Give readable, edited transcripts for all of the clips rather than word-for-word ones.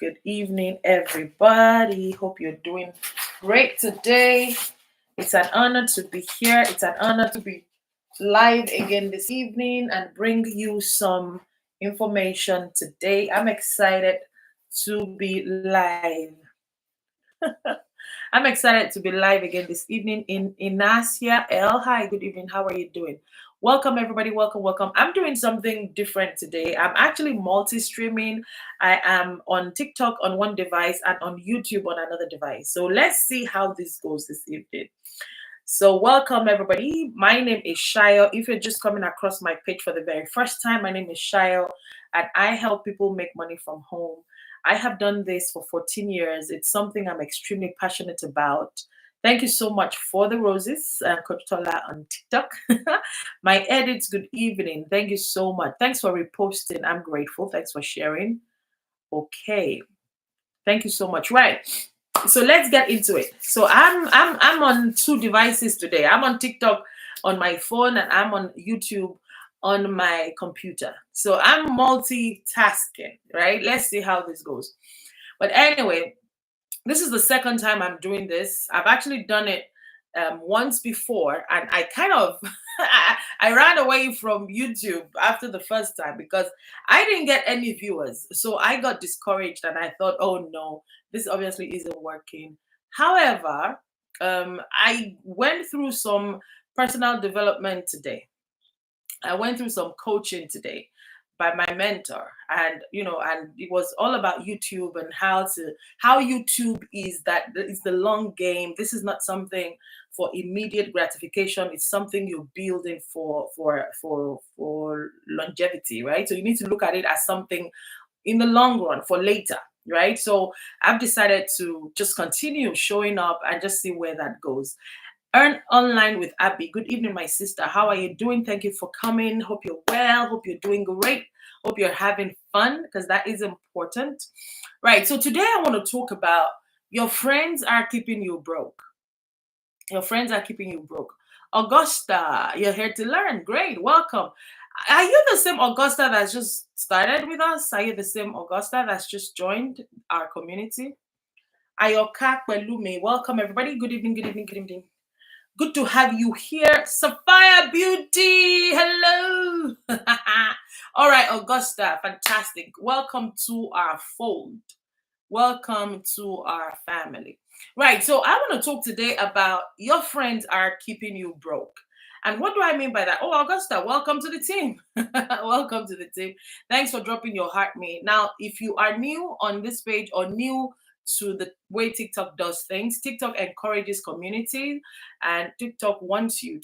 Good evening, everybody. Hope you're doing great today. It's an honor to be here. It's an honor to be live again this evening and bring you some information today. I'm excited to be live. I'm excited to be live again this evening in Inasia L. Hi, good evening. How are you doing? Welcome, everybody. Welcome, welcome. I'm doing something different today. I'm actually multi streaming. I am on TikTok on one device and on YouTube on another device. So let's see how this goes this evening. So, welcome everybody. My name is Shayo. If you're just coming across my page for the very first time, my name is Shayo, and I help people make money from home. I have done this for 14 years. It's something I'm extremely passionate about. Thank you so much for the roses, Coach Tola on TikTok. My edits, good evening. Thank you so much. Thanks for reposting. I'm grateful. Thanks for sharing. Okay. Thank you so much. Right. So let's get into it. So I'm on two devices today. I'm on TikTok on my phone and I'm on YouTube on my computer. So I'm multitasking, right? Let's see how this goes. But anyway, this is the second time I'm doing this. I've actually done it once before, and I kind of I ran away from YouTube after the first time because I didn't get any viewers. So I got discouraged, and I thought, oh no, this obviously isn't working. However, I went through some personal development today. I went through some coaching today by my mentor, and and it was all about YouTube and how YouTube is the long game. This is not something for immediate gratification. It's something you're building for longevity, right? So you need to look at it as something in the long run for later, right? So I've decided to just continue showing up and just see where that goes. Earn online with Abby. Good evening, my sister. How are you doing? Thank you for coming. Hope you're well. Hope you're doing great. Hope you're having fun because that is important. Right. So today I want to talk about your friends are keeping you broke. Your friends are keeping you broke. Augusta, you're here to learn. Great. Welcome. Are you the same Augusta that's just started with us? Are you the same Augusta that's just joined our community? Ayoka Pelumi, welcome everybody. Good evening, good evening, good evening. Good to have you here. Sapphire Beauty, hello. All right, Augusta, fantastic. Welcome to our fold. Welcome to our family. Right, so I want to talk today about your friends are keeping you broke. And what do I mean by that? Oh, Augusta, welcome to the team. Welcome to the team. Thanks for dropping your heart me. Now, if you are new on this page or new to the way TikTok does things, TikTok encourages community, and TikTok wants you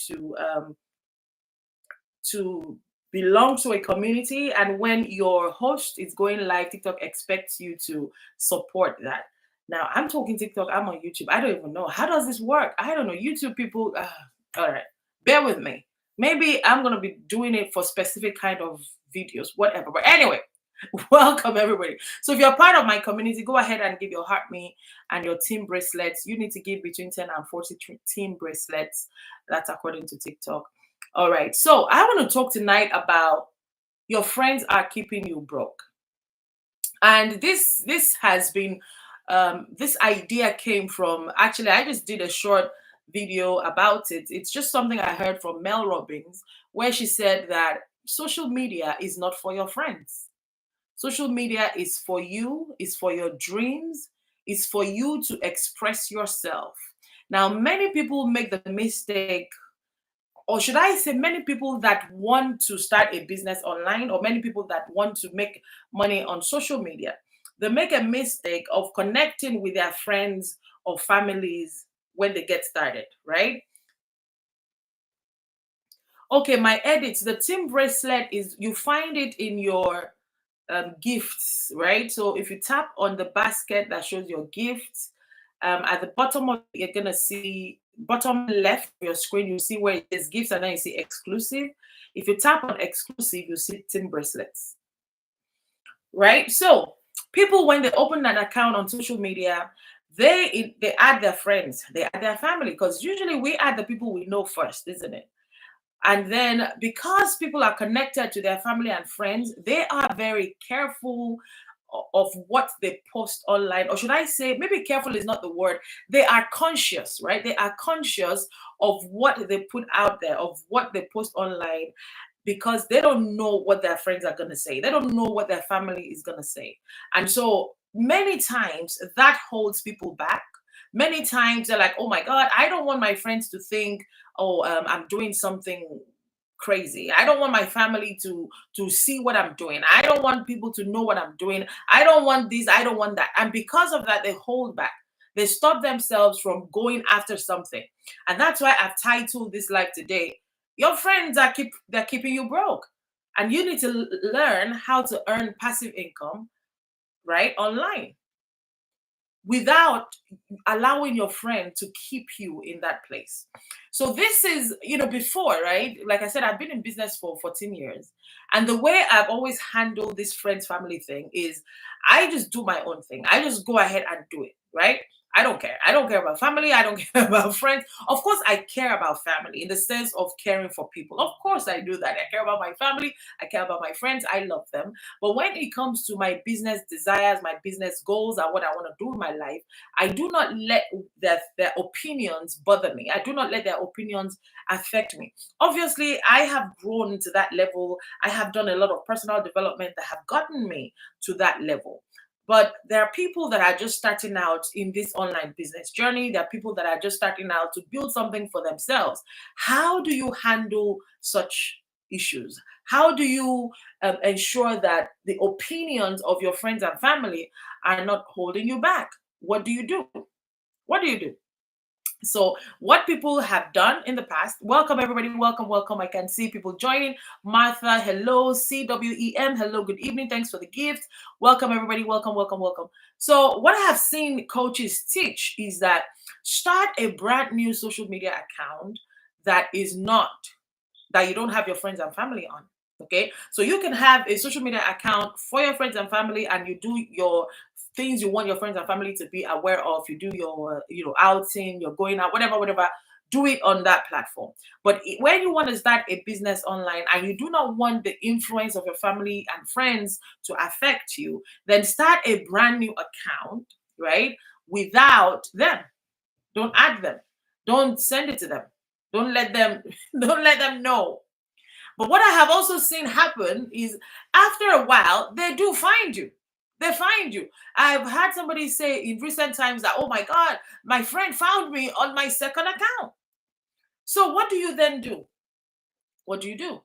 to belong to a community. And when your host is going live, TikTok expects you to support that. Now, I'm talking TikTok, I'm on YouTube. I don't even know. How does this work? I don't know. YouTube people, all right, bear with me. Maybe I'm going to be doing it for specific kind of videos, whatever. But anyway, welcome everybody. So if you're part of my community, go ahead and give your heart me and your team bracelets. You need to give between 10 and 40 team bracelets. That's according to TikTok. All right. So I want to talk tonight about your friends are keeping you broke. And this has been this idea came from, actually I just did a short video about it. It's just something I heard from Mel Robbins, where she said that social media is not for your friends. Social media is for you, is for your dreams, is for you to express yourself. Now, many people make the mistake, or should I say, many people that want to start a business online, or many people that want to make money on social media, they make a mistake of connecting with their friends or families when they get started, right? Okay, my edits, the team bracelet is, you find it in your gifts, right? So if you tap on the basket that shows your gifts, at the bottom of it, you're gonna see bottom left of your screen, you see where it says gifts, and then you see exclusive. If you tap on exclusive, you see team bracelets, right? So people, when they open an account on social media, they add their friends, they add their family, because usually we add the people we know first, isn't it? And then because people are connected to their family and friends, they are very careful of what they post online, or should I say, maybe careful is not the word. They are conscious, right? They are conscious of what they put out there, of what they post online, because they don't know what their friends are going to say. They don't know what their family is going to say. And so many times that holds people back. Many times they're like, oh my God, I don't want my friends to think, oh, I'm doing something crazy. I don't want my family to see what I'm doing. I don't want people to know what I'm doing. I don't want this, I don't want that. And because of that, they hold back. They stop themselves from going after something. And that's why I've titled this live today, your friends are they're keeping you broke. And you need to learn how to earn passive income, right, online, without allowing your friend to keep you in that place. So this is, before, right? Like I said, I've been in business for 14 years. And the way I've always handled this friends family thing is I just do my own thing. I just go ahead and do it, right? I don't care. I don't care about family. I don't care about friends. Of course, I care about family in the sense of caring for people. Of course, I do that. I care about my family. I care about my friends. I love them. But when it comes to my business desires, my business goals, and what I want to do in my life, I do not let their opinions bother me. I do not let their opinions affect me. Obviously, I have grown to that level. I have done a lot of personal development that have gotten me to that level. But there are people that are just starting out in this online business journey. There are people that are just starting out to build something for themselves. How do you handle such issues? How do you ensure that the opinions of your friends and family are not holding you back? What do you do? What do you do? So, what people have done in the past, welcome everybody, welcome, welcome. I can see people joining. Martha, hello. CWEM, hello, good evening. Thanks for the gift. Welcome everybody, welcome, welcome, welcome. So, what I have seen coaches teach is that start a brand new social media account that is not, that you don't have your friends and family on. Okay, so you can have a social media account for your friends and family, and you do your things you want your friends and family to be aware of. You do your, outing, you're going out, whatever, whatever. Do it on that platform. But when you want to start a business online and you do not want the influence of your family and friends to affect you, then start a brand new account, right? Without them. Don't add them. Don't send it to them. Don't let them. Don't let them know. But what I have also seen happen is after a while, they do find you. They find you. I've had somebody say in recent times that, oh my God, my friend found me on my second account. So what do you then do? What do you do?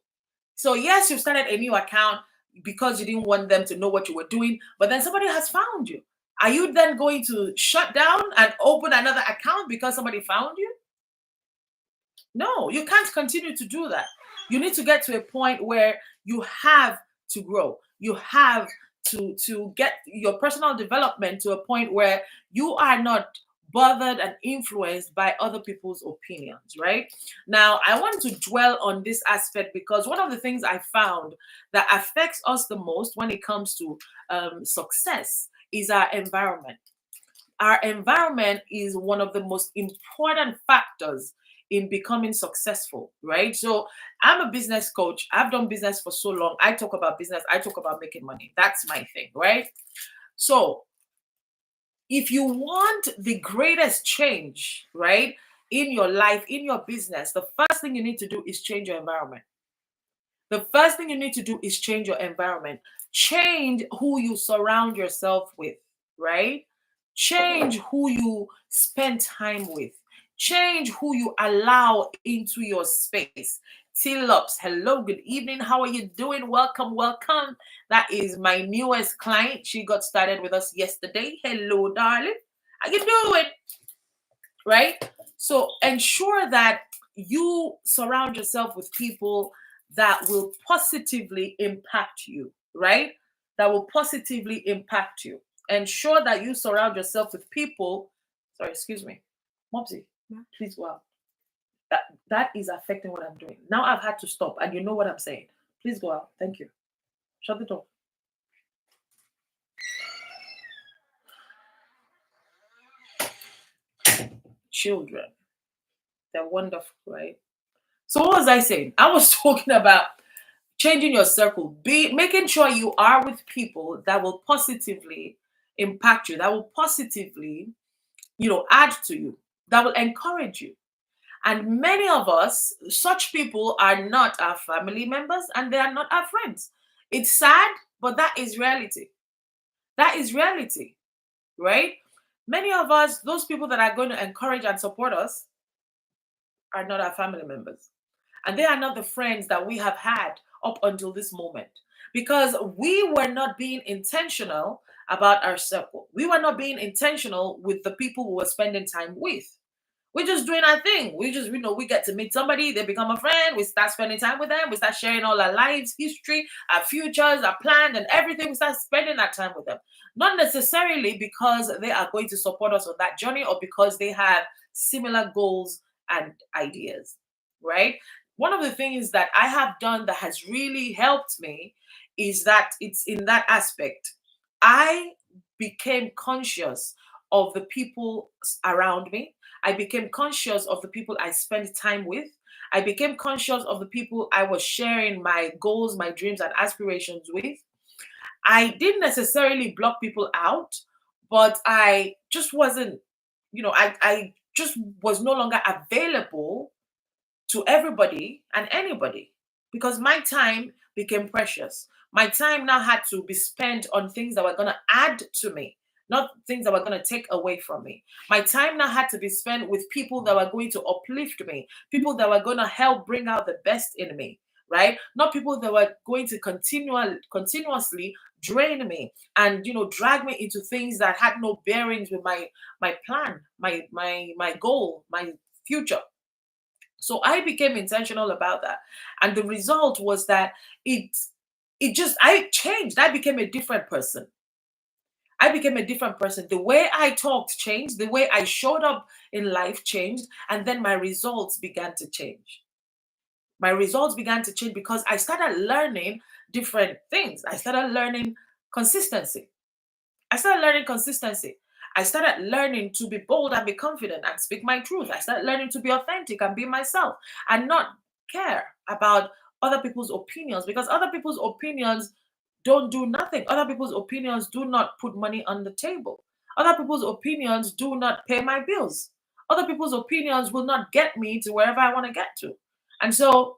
So yes, you've started a new account because you didn't want them to know what you were doing, but then somebody has found you. Are you then going to shut down and open another account because somebody found you? No, you can't continue to do that. You need to get to a point where you have to grow. You have to get your personal development to a point where you are not bothered and influenced by other people's opinions, right? Now, I want to dwell on this aspect because one of the things I found that affects us the most when it comes to success is our environment. Our environment is one of the most important factors in becoming successful, right? So I'm a business coach. I've done business for so long. I talk about business. I talk about making money. That's my thing, right? So if you want the greatest change, right, in your life, in your business, the first thing you need to do is change your environment. The first thing you need to do is change your environment. Change who you surround yourself with, right? Change who you spend time with. Change who you allow into your space. Tilops, hello, good evening. How are you doing? Welcome, welcome. That is my newest client. She got started with us yesterday. Hello, darling. How you doing? Right? So ensure that you surround yourself with people that will positively impact you, right? That will positively impact you. Ensure that you surround yourself with people. Sorry, excuse me. Mopsy, please go out. That is affecting what I'm doing. Now I've had to stop, and you know what I'm saying. Please go out. Thank you. Shut the door. Children. They're wonderful, right? So what was I saying? I was talking about changing your circle, be making sure you are with people that will positively impact you, that will positively, add to you, that will encourage you. And many of us, such people are not our family members and they are not our friends. It's sad, but that is reality. That is reality, right? Many of us, those people that are going to encourage and support us, are not our family members. And they are not the friends that we have had up until this moment, because we were not being intentional about our circle. We were not being intentional with the people we were spending time with. We're just doing our thing. We just, we get to meet somebody, they become a friend, we start spending time with them, we start sharing all our lives, history, our futures, our plans, and everything. We start spending that time with them. Not necessarily because they are going to support us on that journey or because they have similar goals and ideas, right? One of the things that I have done that has really helped me is that it's in that aspect. I became conscious of the people around me. I became conscious of the people I spent time with. I became conscious of the people I was sharing my goals, my dreams, and aspirations with. I didn't necessarily block people out, but I just wasn't, I just was no longer available to everybody and anybody because my time became precious. My time now had to be spent on things that were going to add to me, not things that were going to take away from me. My time now had to be spent with people that were going to uplift me, people that were going to help bring out the best in me, right? Not people that were going to continuously drain me and drag me into things that had no bearings with my plan, my goal, my future. So I became intentional about that. And the result was that it I changed. I became a different person. I became a different person. The way I talked changed, the way I showed up in life changed, and then my results began to change. My results began to change because I started learning different things. I started learning consistency. I started learning consistency. I started learning to be bold and be confident and speak my truth. I started learning to be authentic and be myself and not care about other people's opinions, because other people's opinions don't do nothing. Other people's opinions do not put money on the table. Other people's opinions do not pay my bills. Other people's opinions will not get me to wherever I want to get to. And so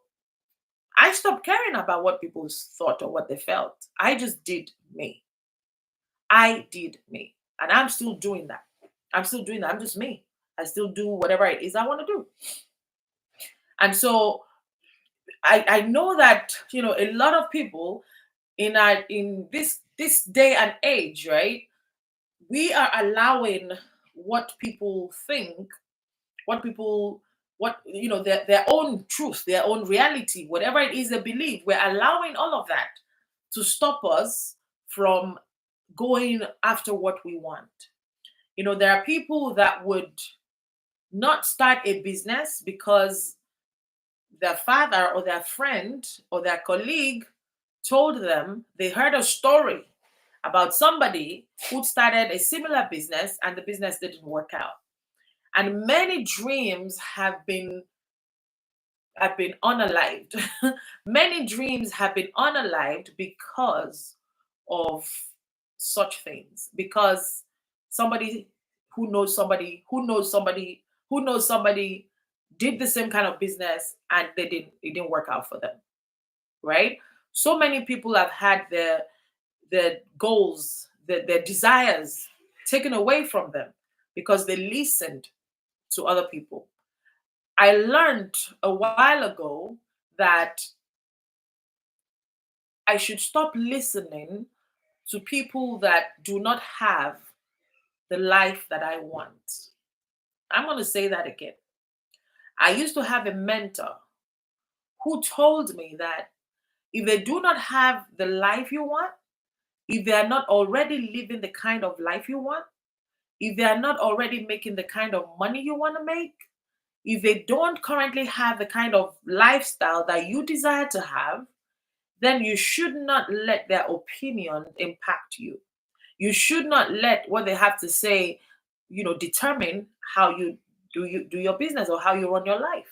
I stopped caring about what people thought or what they felt. I just did me. I did me. And I'm still doing that. I'm still doing that. I'm just me. I still do whatever it is I want to do. And so I know that, a lot of people in this day and age, right? We are allowing what people think, what people what their own truth, their own reality, whatever it is they believe, we're allowing all of that to stop us from going after what we want. There are people that would not start a business because their father or their friend or their colleague told them they heard a story about somebody who started a similar business and the business didn't work out. And many dreams have been unalived. Many dreams have been unalived because of such things. Because somebody who knows somebody who knows somebody who knows somebody did the same kind of business and it didn't work out for them. Right? So many people have had their goals, their desires taken away from them because they listened to other people. I learned a while ago that I should stop listening to people that do not have the life that I want. I'm going to say that again. I used to have a mentor who told me that if they do not have the life you want, if they are not already living the kind of life you want, if they are not already making the kind of money you want to make, if they don't currently have the kind of lifestyle that you desire to have, then you should not let their opinion impact you. You should not let what they have to say, determine how you do your business or how you run your life.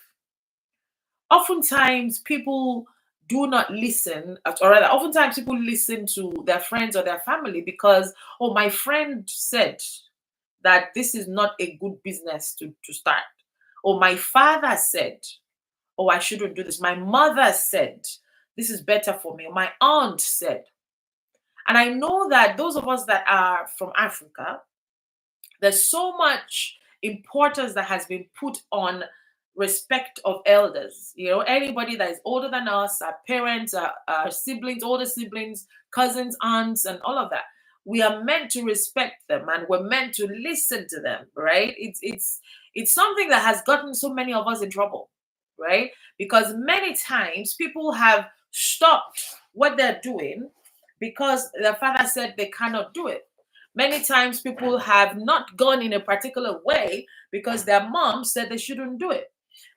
Oftentimes, people do not listen, or rather, oftentimes people listen to their friends or their family because, oh, my friend said that this is not a good business to start. Or my father said, oh, I shouldn't do this. My mother said, this is better for me. My aunt said. And I know that those of us that are from Africa, there's so much importance that has been put on respect of elders. You know, anybody that is older than us, our parents, our siblings, older siblings, cousins, aunts, and all of that. We are meant to respect them and we're meant to listen to them, right? It's something that has gotten so many of us in trouble, right? Because many times people have stopped what they're doing because their father said they cannot do it. Many times people have not gone in a particular way because their mom said they shouldn't do it.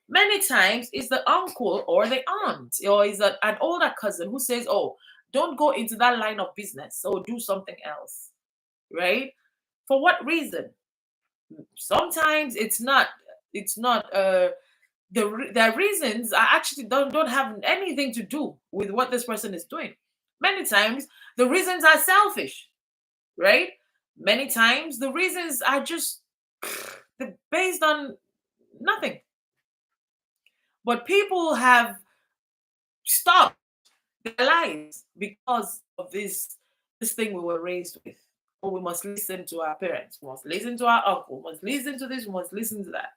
Many times it's the uncle or the aunt or is an older cousin who says, oh, don't go into that line of business or do something else, right? For what reason? Sometimes it's not the reasons are actually don't have anything to do with what this person is doing. Many times the reasons are selfish, right? Many times the reasons are just based on nothing. But people have stopped their lives because of this thing we were raised with. Oh, we must listen to our parents, we must listen to our uncle, we must listen to this, we must listen to that.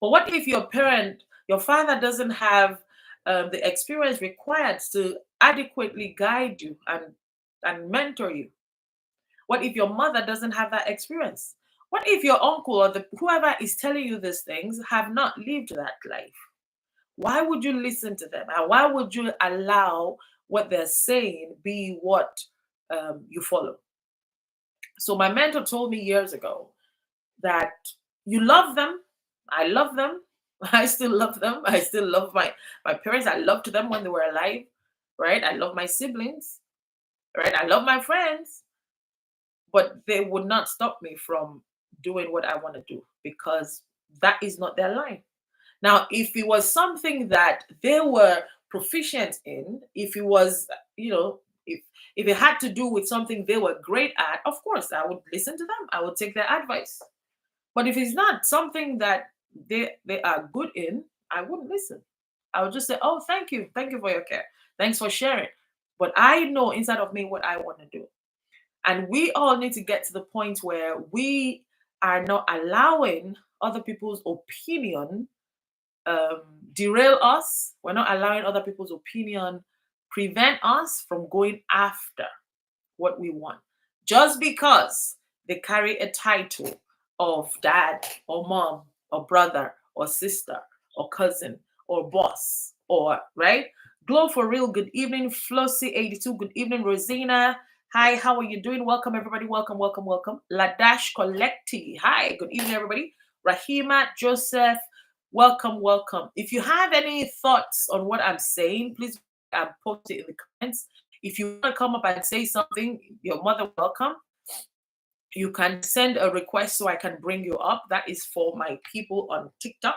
But what if your parent, your father doesn't have the experience required to adequately guide you and mentor you? What if your mother doesn't have that experience? What if your uncle or whoever is telling you these things have not lived that life? Why would you listen to them? And why would you allow what they're saying be what you follow? So, my mentor told me years ago that you love them. I love them. I still love them. I still love my parents. I loved them when they were alive, right? I love my siblings, right? I love my friends, but they would not stop me from doing what I want to do because that is not their line. Now, if it was something that they were proficient in, if it was, if it had to do with something they were great at, of course, I would listen to them. I would take their advice. But if it's not something that they are good in, I wouldn't listen. I would just say, "Oh, thank you for your care. Thanks for sharing." But I know inside of me what I want to do. And we all need to get to the point where we are not allowing other people's opinion derail us. We're not allowing other people's opinion prevent us from going after what we want. Just because they carry a title of dad or mom or brother or sister or cousin or boss or right. Glow for real. Good evening, Flossie82. Good evening, Rosina. Hi, how are you doing? Welcome, everybody. Welcome, welcome, welcome. Ladash Collecti. Hi, good evening, everybody. Rahima, Joseph, welcome, welcome. If you have any thoughts on what I'm saying, please post it in the comments. If you want to come up and say something, you're more than welcome. You can send a request so I can bring you up. That is for my people on TikTok.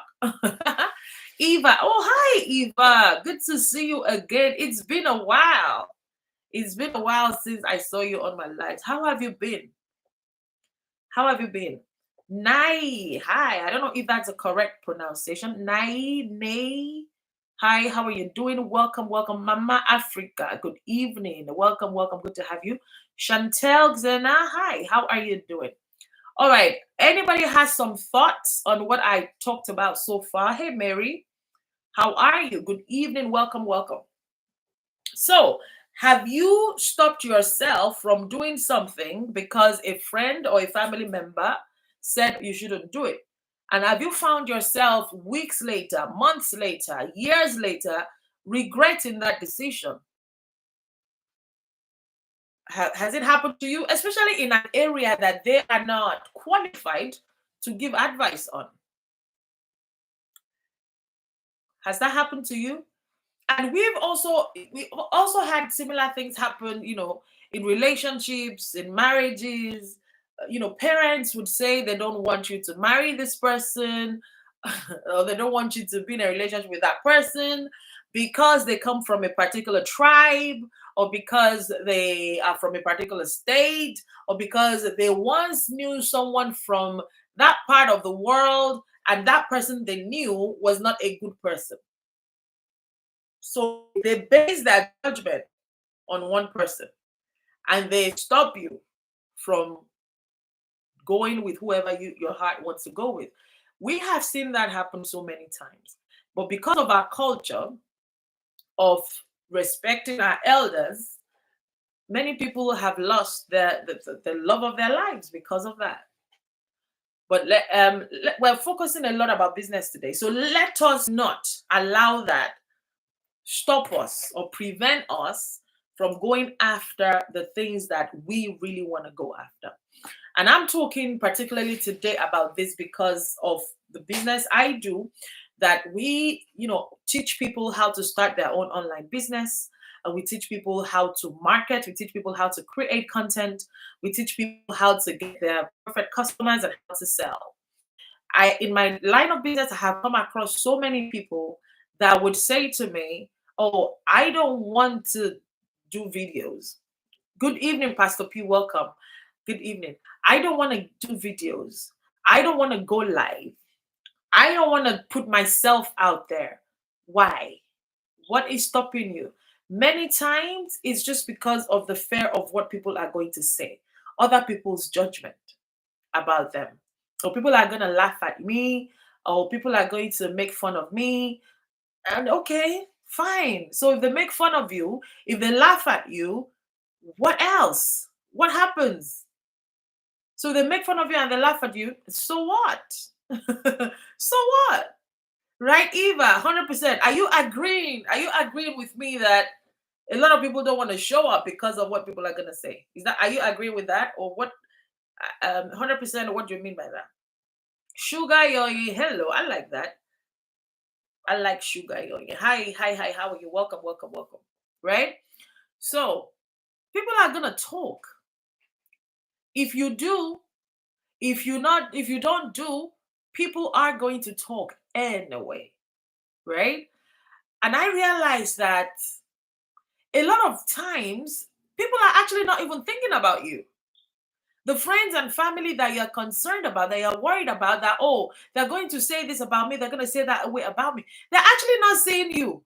Eva. Oh, hi, Eva. Good to see you again. It's been a while. It's been a while since I saw you on my lives. How have you been? How have you been? Nai. Hi. I don't know if that's a correct pronunciation. Nai, Nay. Hi, how are you doing? Welcome, welcome, Mama Africa. Good evening. Welcome, welcome. Good to have you. Chantel Xena, hi, how are you doing? All right. Anybody has some thoughts on what I talked about so far? Hey, Mary, how are you? Good evening. Welcome, welcome. So, have you stopped yourself from doing something because a friend or a family member said you shouldn't do it? And have you found yourself weeks later, months later, years later, regretting that decision? Has it happened to you, especially in an area that they are not qualified to give advice on? Has that happened to you? And we also had similar things happen, in relationships, in marriages. Parents would say they don't want you to marry this person or they don't want you to be in a relationship with that person, because they come from a particular tribe, or because they are from a particular state, or because they once knew someone from that part of the world and that person they knew was not a good person. So they base their judgment on one person and they stop you from going with whoever your heart wants to go with. We have seen that happen so many times. But because of our culture of respecting our elders, many people have lost the love of their lives because of that. But we're focusing a lot about business today. So let us not allow that stop us or prevent us from going after the things that we really want to go after. And I'm talking particularly today about this because of the business I do, that we, teach people how to start their own online business. And we teach people how to market. We teach people how to create content. We teach people how to get their perfect customers and how to sell. In my line of business, I have come across so many people that would say to me, "Oh, I don't want to do videos." Good evening, Pastor P. Welcome. Good evening. I don't want to do videos. I don't want to go live. I don't want to put myself out there. Why? What is stopping you? Many times it's just because of the fear of what people are going to say, other people's judgment about them. Or people are going to laugh at me, or people are going to make fun of me. And okay, fine. So if they make fun of you, if they laugh at you, what else? What happens? So they make fun of you and they laugh at you. So what? So what? Right, Eva? 100%. Are you agreeing? Are you agreeing with me that a lot of people don't want to show up because of what people are gonna say? Are you agreeing with that, or what? 100%. What do you mean by that? Sugar yoyi. Hello, I like that. I like sugar yoyi. Hi, hi, hi. How are you? Welcome, welcome, welcome. Right. So people are gonna talk. If you do, if you don't do, people are going to talk anyway, right? And I realized that a lot of times people are actually not even thinking about you. The friends and family that you're concerned about, that you're worried about, that, oh, they're going to say this about me, they're going to say that way about me, they're actually not seeing you.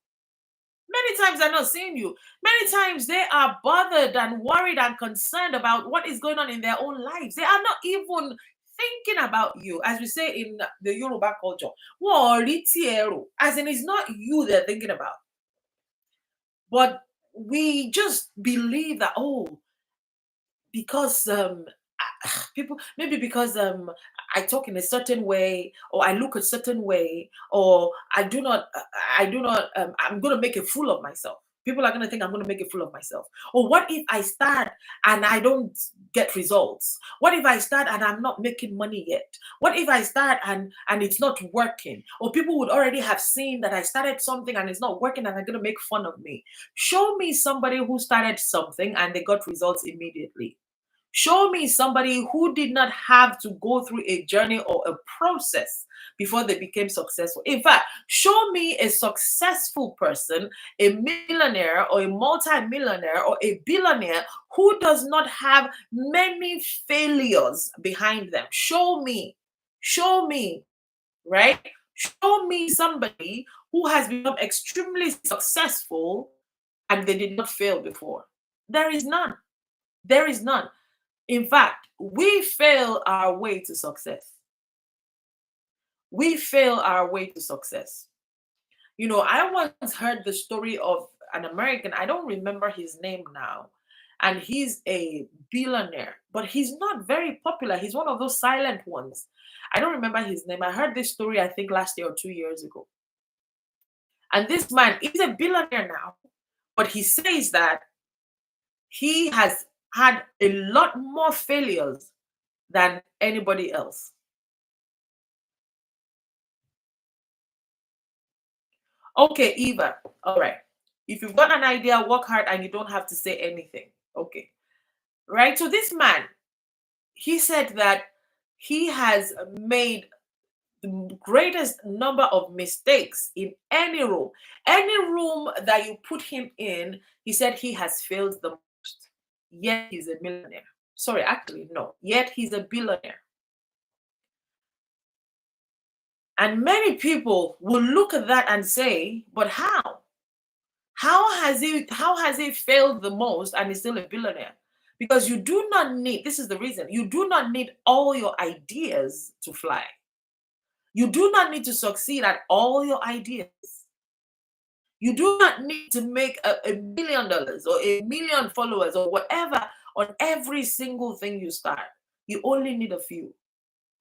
Many times they're not seeing you. Many times they are bothered and worried and concerned about what is going on in their own lives. They are not even thinking about you, as we say in the Yoruba culture. "Wọ́n ò rí tiẹ̀ rò," as in it's not you they're thinking about. But we just believe that, oh, because people, maybe because I talk in a certain way, or I look a certain way, or I'm going to make a fool of myself. People are going to think I'm going to make a fool of myself. Or what if I start and I don't get results? What if I start and I'm not making money yet? What if I start and it's not working? Or people would already have seen that I started something and it's not working and they're going to make fun of me. Show me somebody who started something and they got results immediately. Show me somebody who did not have to go through a journey or a process before they became successful. In fact, show me a successful person, a millionaire or a multi-millionaire or a billionaire who does not have many failures behind them. Show me, right? Show me somebody who has become extremely successful and they did not fail before. There is none. There is none. In fact, we fail our way to success. We fail our way to success. I once heard the story of an American, I don't remember his name now, and he's a billionaire, but he's not very popular. He's one of those silent ones. I don't remember his name. I heard this story, I think, last year or 2 years ago. And this man is a billionaire now, but he says that he has had a lot more failures than anybody else. Okay, Eva. All right. If you've got an idea, work hard and you don't have to say anything. Okay. Right. So this man, he said that he has made the greatest number of mistakes in any room that you put him in. He said he has failed the most, yet he's a millionaire. Sorry, actually, no, yet he's a billionaire. And many people will look at that and say, but how? How has he failed the most and is still a billionaire? Because you do not need, this is the reason, you do not need all your ideas to fly. You do not need to succeed at all your ideas. You do not need to make $1 million or 1 million followers or whatever on every single thing you start. You only need a few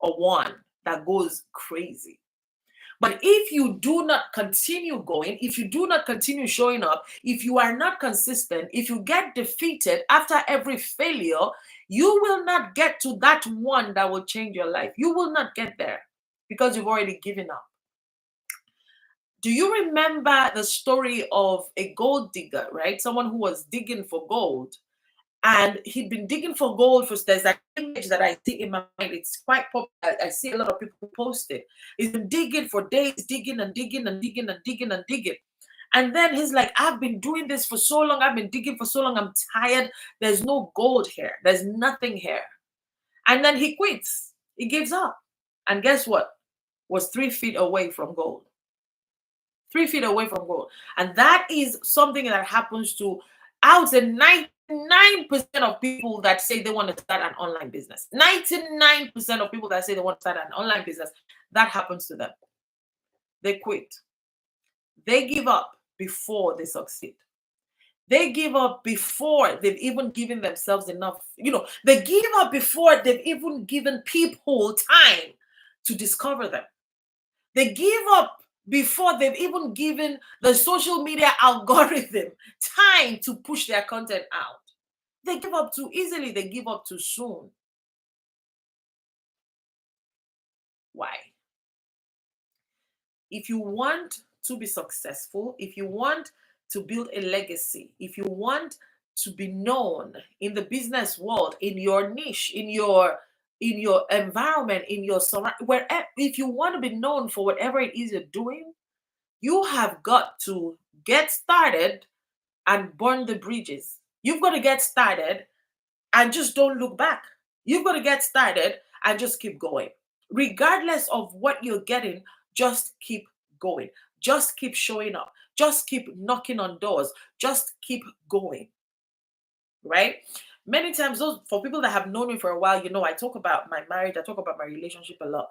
or one that goes crazy. But if you do not continue going, if you do not continue showing up, if you are not consistent, if you get defeated after every failure, you will not get to that one that will change your life. You will not get there because you've already given up. Do you remember the story of a gold digger, right? Someone who was digging for gold. And he'd been digging for gold for, there's that image that I see in my mind. It's quite popular. I see a lot of people post it. He's been digging for days, digging and digging and digging and digging and digging. And then he's like, I've been doing this for so long. I've been digging for so long. I'm tired. There's no gold here. There's nothing here. And then he quits. He gives up. And guess what? Was 3 feet away from gold. 3 feet away from gold. And that is something that happens to, I would say, 99% of people that say they want to start an online business. 99% of people that say they want to start an online business, that happens to them. They quit. They give up before they succeed. They give up before they've even given themselves enough. They give up before they've even given people time to discover them. They give up before they've even given the social media algorithm time to push their content out. They give up too easily. They give up too soon. Why? If you want to be successful, if you want to build a legacy, if you want to be known in the business world, in your niche, in your environment, in your surround, wherever, if you want to be known for whatever it is you're doing, you have got to get started and burn the bridges. You've got to get started and just don't look back. You've got to get started and just keep going. Regardless of what you're getting, just keep going. Just keep showing up. Just keep knocking on doors. Just keep going. Right? Many times, for people that have known me for a while, I talk about my marriage. I talk about my relationship a lot.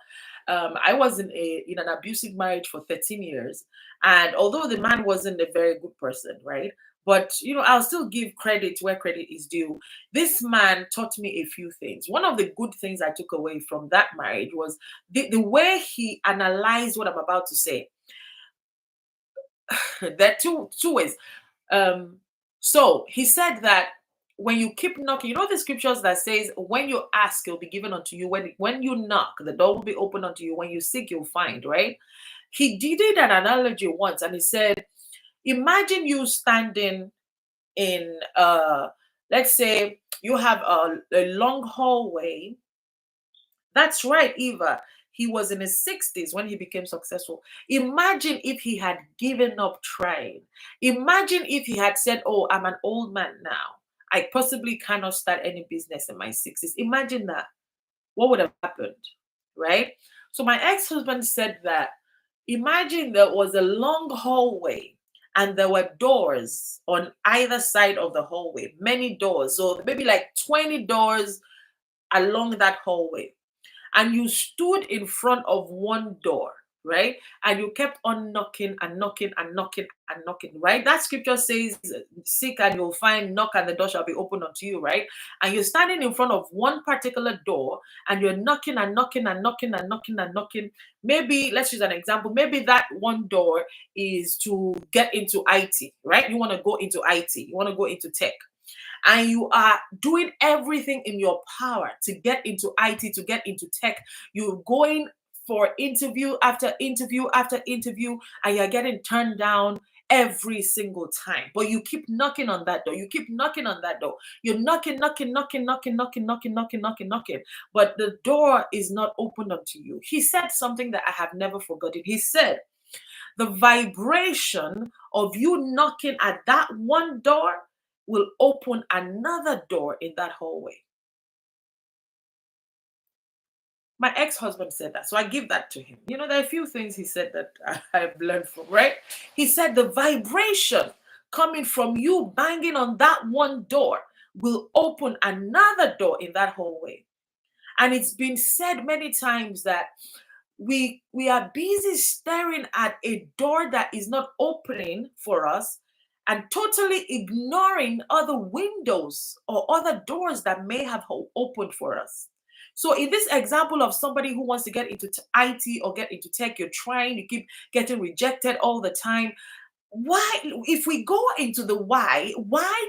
I was in an abusive marriage for 13 years. And although the man wasn't a very good person, right? But, I'll still give credit where credit is due. This man taught me a few things. One of the good things I took away from that marriage was the way he analyzed what I'm about to say. There are two ways. So he said that when you keep knocking, the scriptures that says, when you ask, it'll be given unto you. When you knock, the door will be open unto you. When you seek, you'll find, right? He did an analogy once, and he said, imagine you standing in, let's say you have a long hallway. That's right, Eva. He was in his 60s when he became successful. Imagine if he had given up trying. Imagine if he had said, oh, I'm an old man now. I possibly cannot start any business in my 60s. Imagine that. What would have happened, right? So my ex-husband said that, imagine there was a long hallway and there were doors on either side of the hallway, many doors. So maybe like 20 doors along that hallway. And you stood in front of one door, right? And you kept on knocking and knocking and knocking and knocking, right? That scripture says, seek and you'll find, knock and the door shall be opened unto you, right? And you're standing in front of one particular door and you're knocking and knocking and knocking and knocking and knocking. Maybe, let's use an example. Maybe that one door is to get into IT, right? You want to go into IT. You want to go into tech. And you are doing everything in your power to get into IT, to get into tech. You're going for interview after interview after interview, and you're getting turned down every single time. But you keep knocking on that door. You keep knocking on that door. You're knocking, knocking, knocking, knocking, knocking, knocking, knocking, knocking, knocking. But the door is not opened unto you. He said something that I have never forgotten. He said, the vibration of you knocking at that one door will open another door in that hallway. My ex-husband said that, so I give that to him. You know, there are a few things he said that I've learned from, right? He said the vibration coming from you banging on that one door will open another door in that hallway. And it's been said many times that we are busy staring at a door that is not opening for us and totally ignoring other windows or other doors that may have opened for us. So in this example of somebody who wants to get into IT or get into tech, you're trying, you keep getting rejected all the time. Why, if we go into the why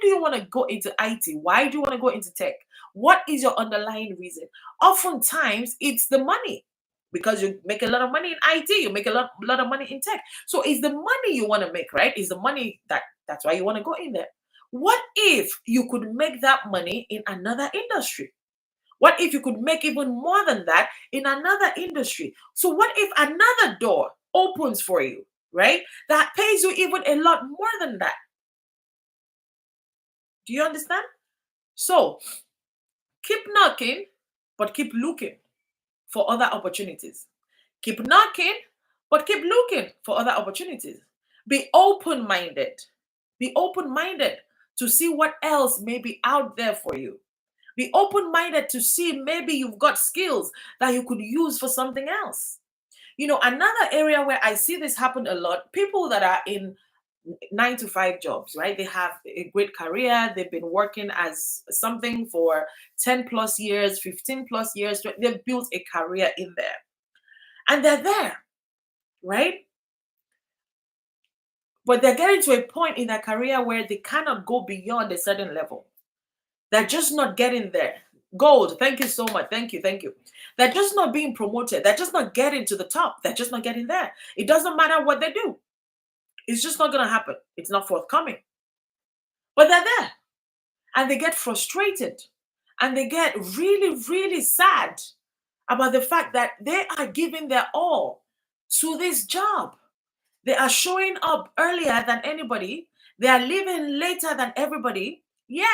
do you want to go into IT? Why do you want to go into tech? What is your underlying reason? Oftentimes it's the money, because you make a lot of money in IT, you make a lot of money in tech. So it's the money you want to make, right? Is the money that's why you want to go in there. What if you could make that money in another industry? What if you could make even more than that in another industry? So what if another door opens for you, right? That pays you even a lot more than that. Do you understand? So keep knocking, but keep looking for other opportunities. Keep knocking, but keep looking for other opportunities. Be open minded. Be open minded to see what else may be out there for you. Be open minded to see maybe you've got skills that you could use for something else. You know, another area where I see this happen a lot, people that are in 9 to 5 jobs, right? They have a great career. They've been working as something for 10 plus years, 15 plus years. They've built a career in there and they're there, right? But they're getting to a point in their career where they cannot go beyond a certain level. They're just not getting there. Gold, thank you so much. Thank you, thank you. They're just not being promoted. They're just not getting to the top. They're just not getting there. It doesn't matter what they do. It's just not going to happen. It's not forthcoming. But they're there and they get frustrated and they get really, really sad about the fact that they are giving their all to this job. They are showing up earlier than anybody. They are leaving later than everybody. Yet,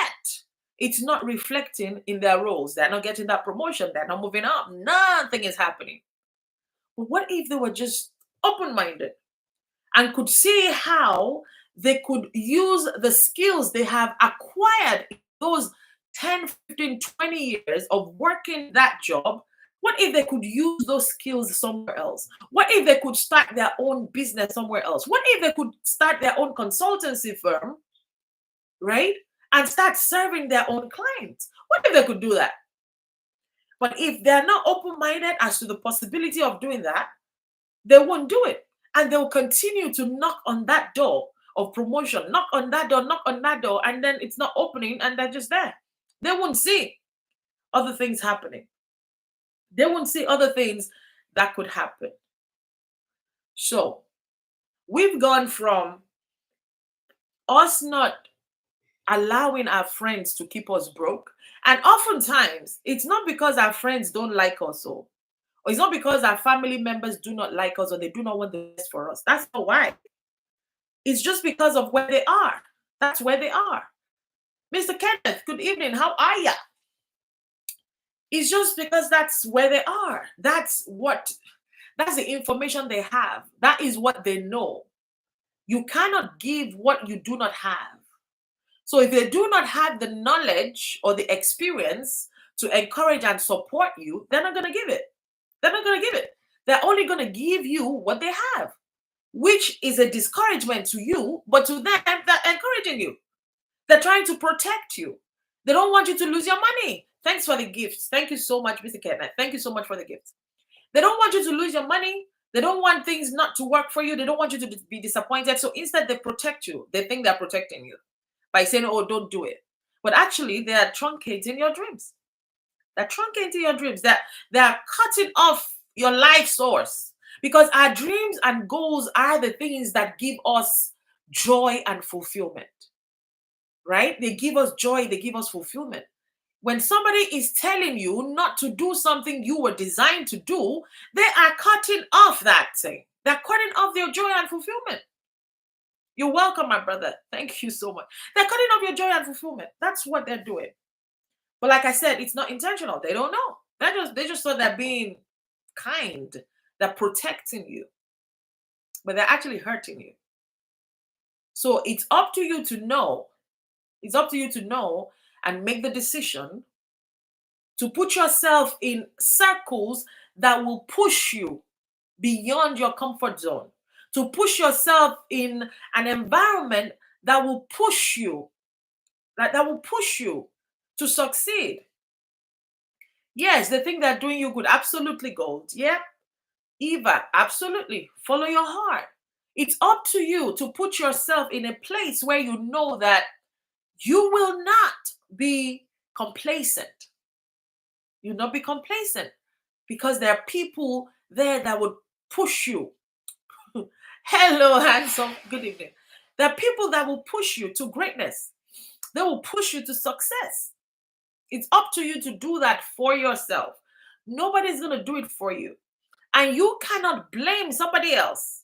it's not reflecting in their roles. They're not getting that promotion. They're not moving up. Nothing is happening. But what if they were just open minded and could see how they could use the skills they have acquired in those 10, 15, 20 years of working that job? What if they could use those skills somewhere else? What if they could start their own business somewhere else? What if they could start their own consultancy firm, right? And start serving their own clients? What if they could do that? But if they're not open minded as to the possibility of doing that, they won't do it. And they'll continue to knock on that door of promotion, knock on that door, and then it's not opening and they're just there. They won't see other things happening. They won't see other things that could happen. So we've gone from us not allowing our friends to keep us broke. And oftentimes, it's not because our friends don't like us, or it's not because our family members do not like us or they do not want the best for us. That's not why. It's just because of where they are. That's where they are. Mr. Kenneth, good evening. How are you? It's just because that's where they are. That's the information they have. That is what they know. You cannot give what you do not have. So if they do not have the knowledge or the experience to encourage and support you, they're not going to give it. They're not going to give it. They're only going to give you what they have, which is a discouragement to you, but to them, they're encouraging you. They're trying to protect you. They don't want you to lose your money. Thanks for the gifts. Thank you so much, Mr. Kenneth. Thank you so much for the gifts. They don't want you to lose your money. They don't want things not to work for you. They don't want you to be disappointed. So instead, they protect you. They think they're protecting you by saying, oh, don't do it. But actually, they are truncating your dreams. They're truncating your dreams. They're cutting off your life source. Because our dreams and goals are the things that give us joy and fulfillment, right? They give us joy, they give us fulfillment. When somebody is telling you not to do something you were designed to do, they are cutting off that thing. They're cutting off your joy and fulfillment. You're welcome, my brother. Thank you so much. They're cutting off your joy and fulfillment. That's what they're doing. But like I said, it's not intentional. They don't know. They just thought they're being kind. They're protecting you, but they're actually hurting you. So it's up to you to know. It's up to you to know and make the decision to put yourself in circles that will push you beyond your comfort zone, to push yourself in an environment that will push you, that will push you to succeed. Yes, they think they're doing you good. Absolutely, gold. Yeah. Eva, absolutely. Follow your heart. It's up to you to put yourself in a place where you know that you will not be complacent. You'll not be complacent because there are people there that would push you. Hello, handsome. Good evening. There are people that will push you to greatness. They will push you to success. It's up to you to do that for yourself. Nobody's going to do it for you. And you cannot blame somebody else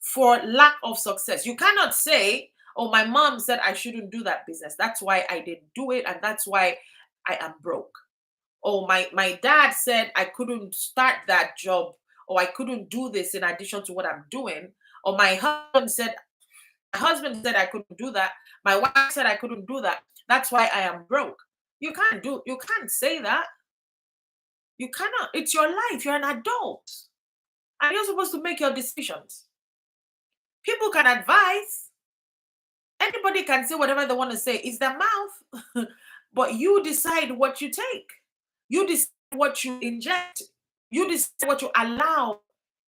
for lack of success. You cannot say, oh, my mom said I shouldn't do that business. That's why I didn't do it. And that's why I am broke. Oh, my dad said I couldn't start that job, or I couldn't do this in addition to what I'm doing. Or my husband said I couldn't do that. My wife said I couldn't do that. That's why I am broke. You can't say that. You cannot. It's your life. You're an adult. And you're supposed to make your decisions. People can advise. Anybody can say whatever they want to say. It's their mouth. But you decide what you take. You decide what you inject. You decide what you allow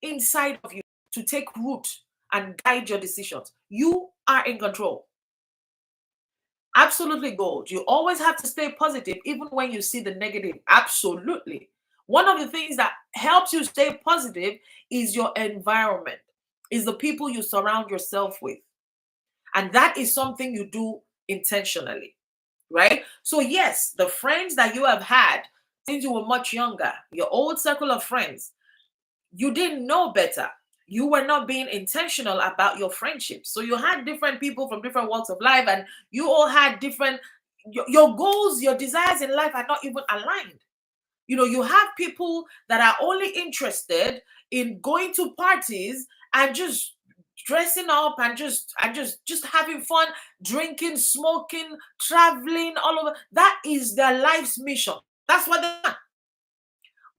inside of you to take root and guide your decisions. You are in control. Absolutely, gold. You always have to stay positive, even when you see the negative. Absolutely. One of the things that helps you stay positive is your environment, is the people you surround yourself with. And that is something you do intentionally, right? So, yes, the friends that you have had since you were much younger, your old circle of friends, you didn't know better. You were not being intentional about your friendships. So you had different people from different walks of life, and you all had different your goals, your desires in life are not even aligned. You have people that are only interested in going to parties and just dressing up and just having fun, drinking, smoking, traveling all over. That is their life's mission. That's what they want.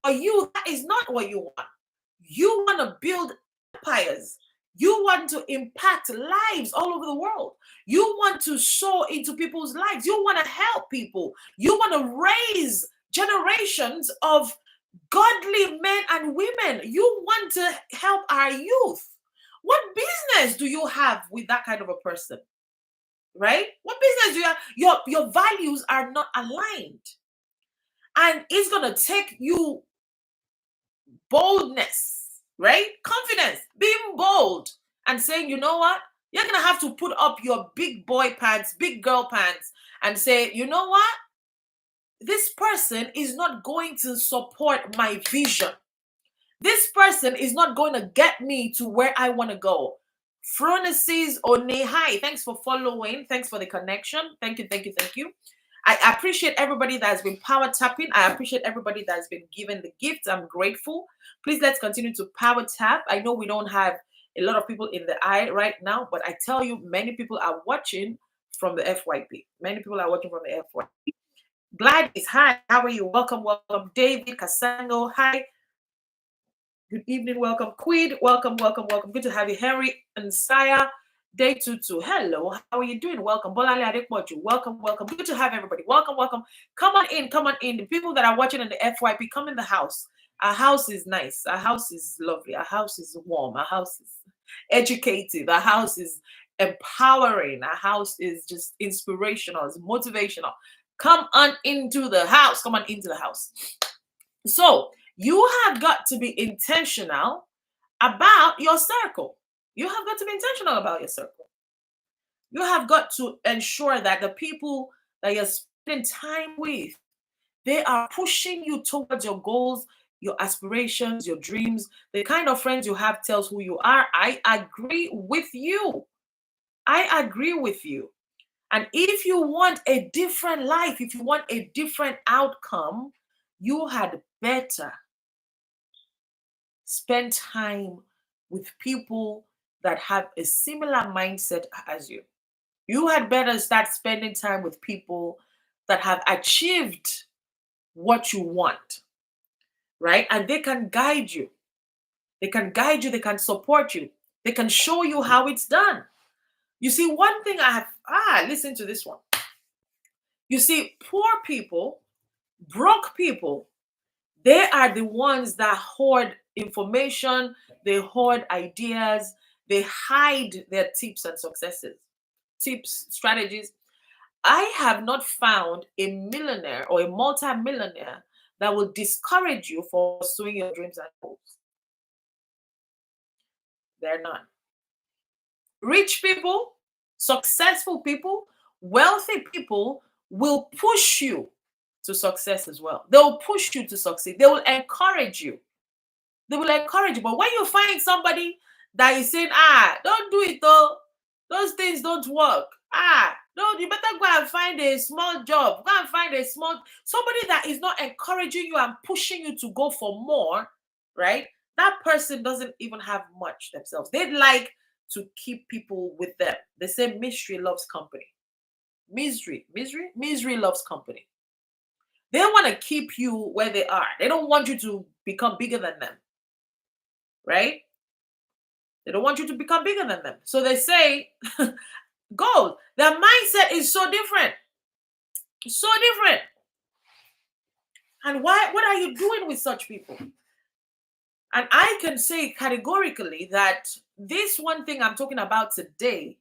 But you, that is not what you want. You want to build empires. You want to impact lives all over the world. You want to sow into people's lives. You want to help people. You want to raise generations of godly men and women. You want to help our youth. What business do you have with that kind of a person? Right? What business do you have? Your values are not aligned. And it's going to take you boldness, right? Confidence, being bold and saying, you know what? You're going to have to put up your big boy pants, big girl pants, and say, you know what? This person is not going to support my vision. This person is not going to get me to where I want to go. Phronesis One, hi, thanks for following. Thanks for the connection. Thank you, thank you, thank you. I appreciate everybody that has been power tapping. I appreciate everybody that has been given the gift. I'm grateful. Please let's continue to power tap. I know we don't have a lot of people in the eye right now, but I tell you, many people are watching from the FYP. Many people are watching from the FYP. Gladys, hi, how are you? Welcome, welcome. David Casango, hi. Good evening, welcome. Quid, welcome, welcome, welcome. Good to have you. Henry and Saya, Day 22. Hello, how are you doing? Welcome. Bolale Adekmoju, welcome, welcome. Good to have everybody. Welcome, welcome. Come on in, come on in. The people that are watching in the FYP, come in the house. Our house is nice. Our house is lovely. Our house is warm. Our house is educative. Our house is empowering. Our house is just inspirational. It's motivational. Come on into the house. Come on into the house. So, you have got to be intentional about your circle. You have got to be intentional about your circle. You have got to ensure that the people that you're spending time with, they are pushing you towards your goals, your aspirations, your dreams. The kind of friends you have tells who you are. I agree with you. I agree with you. And if you want a different life, if you want a different outcome, you had better spend time with people that have a similar mindset as you. You had better start spending time with people that have achieved what you want, right? And they can guide you. They can guide you, they can support you, they can show you how it's done. You see, one thing I have, listen to this one. You see, poor people, broke people, they are the ones that hoard information, they hoard ideas, they hide their tips and successes, tips, strategies. I have not found a millionaire or a multi-millionaire that will discourage you for pursuing your dreams and goals. They're not. Rich people, successful people, wealthy people will push you to success as well. They will push you to succeed. They will encourage you. They will encourage you. But when you find somebody that is saying, don't do it though, those things don't work. No, you better go and find a small job. Go and find a small somebody that is not encouraging you and pushing you to go for more, right? That person doesn't even have much themselves. They'd like to keep people with them. They say mystery loves company. Misery loves company. They want to keep you where they are. They don't want you to become bigger than them, right? They don't want you to become bigger than them. So they say, gold. Their mindset is so different. So different. And what are you doing with such people? And I can say categorically that this one thing I'm talking about today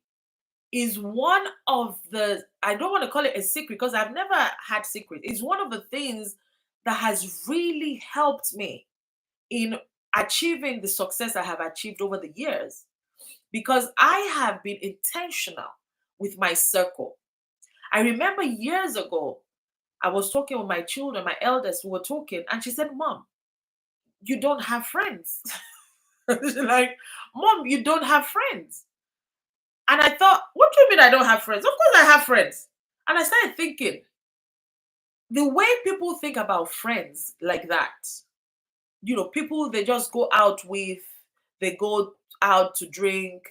is one of the, I don't want to call it a secret because I've never had secret. It's one of the things that has really helped me in achieving the success I have achieved over the years, because I have been intentional with my circle. I remember years ago, I was talking with my children, my eldest, we were talking, and she said, Mom, you don't have friends. She's like, Mom, you don't have friends. And I thought, what do you mean I don't have friends? Of course I have friends. And I started thinking, the way people think about friends like that, people they just go out with, they go out to drink,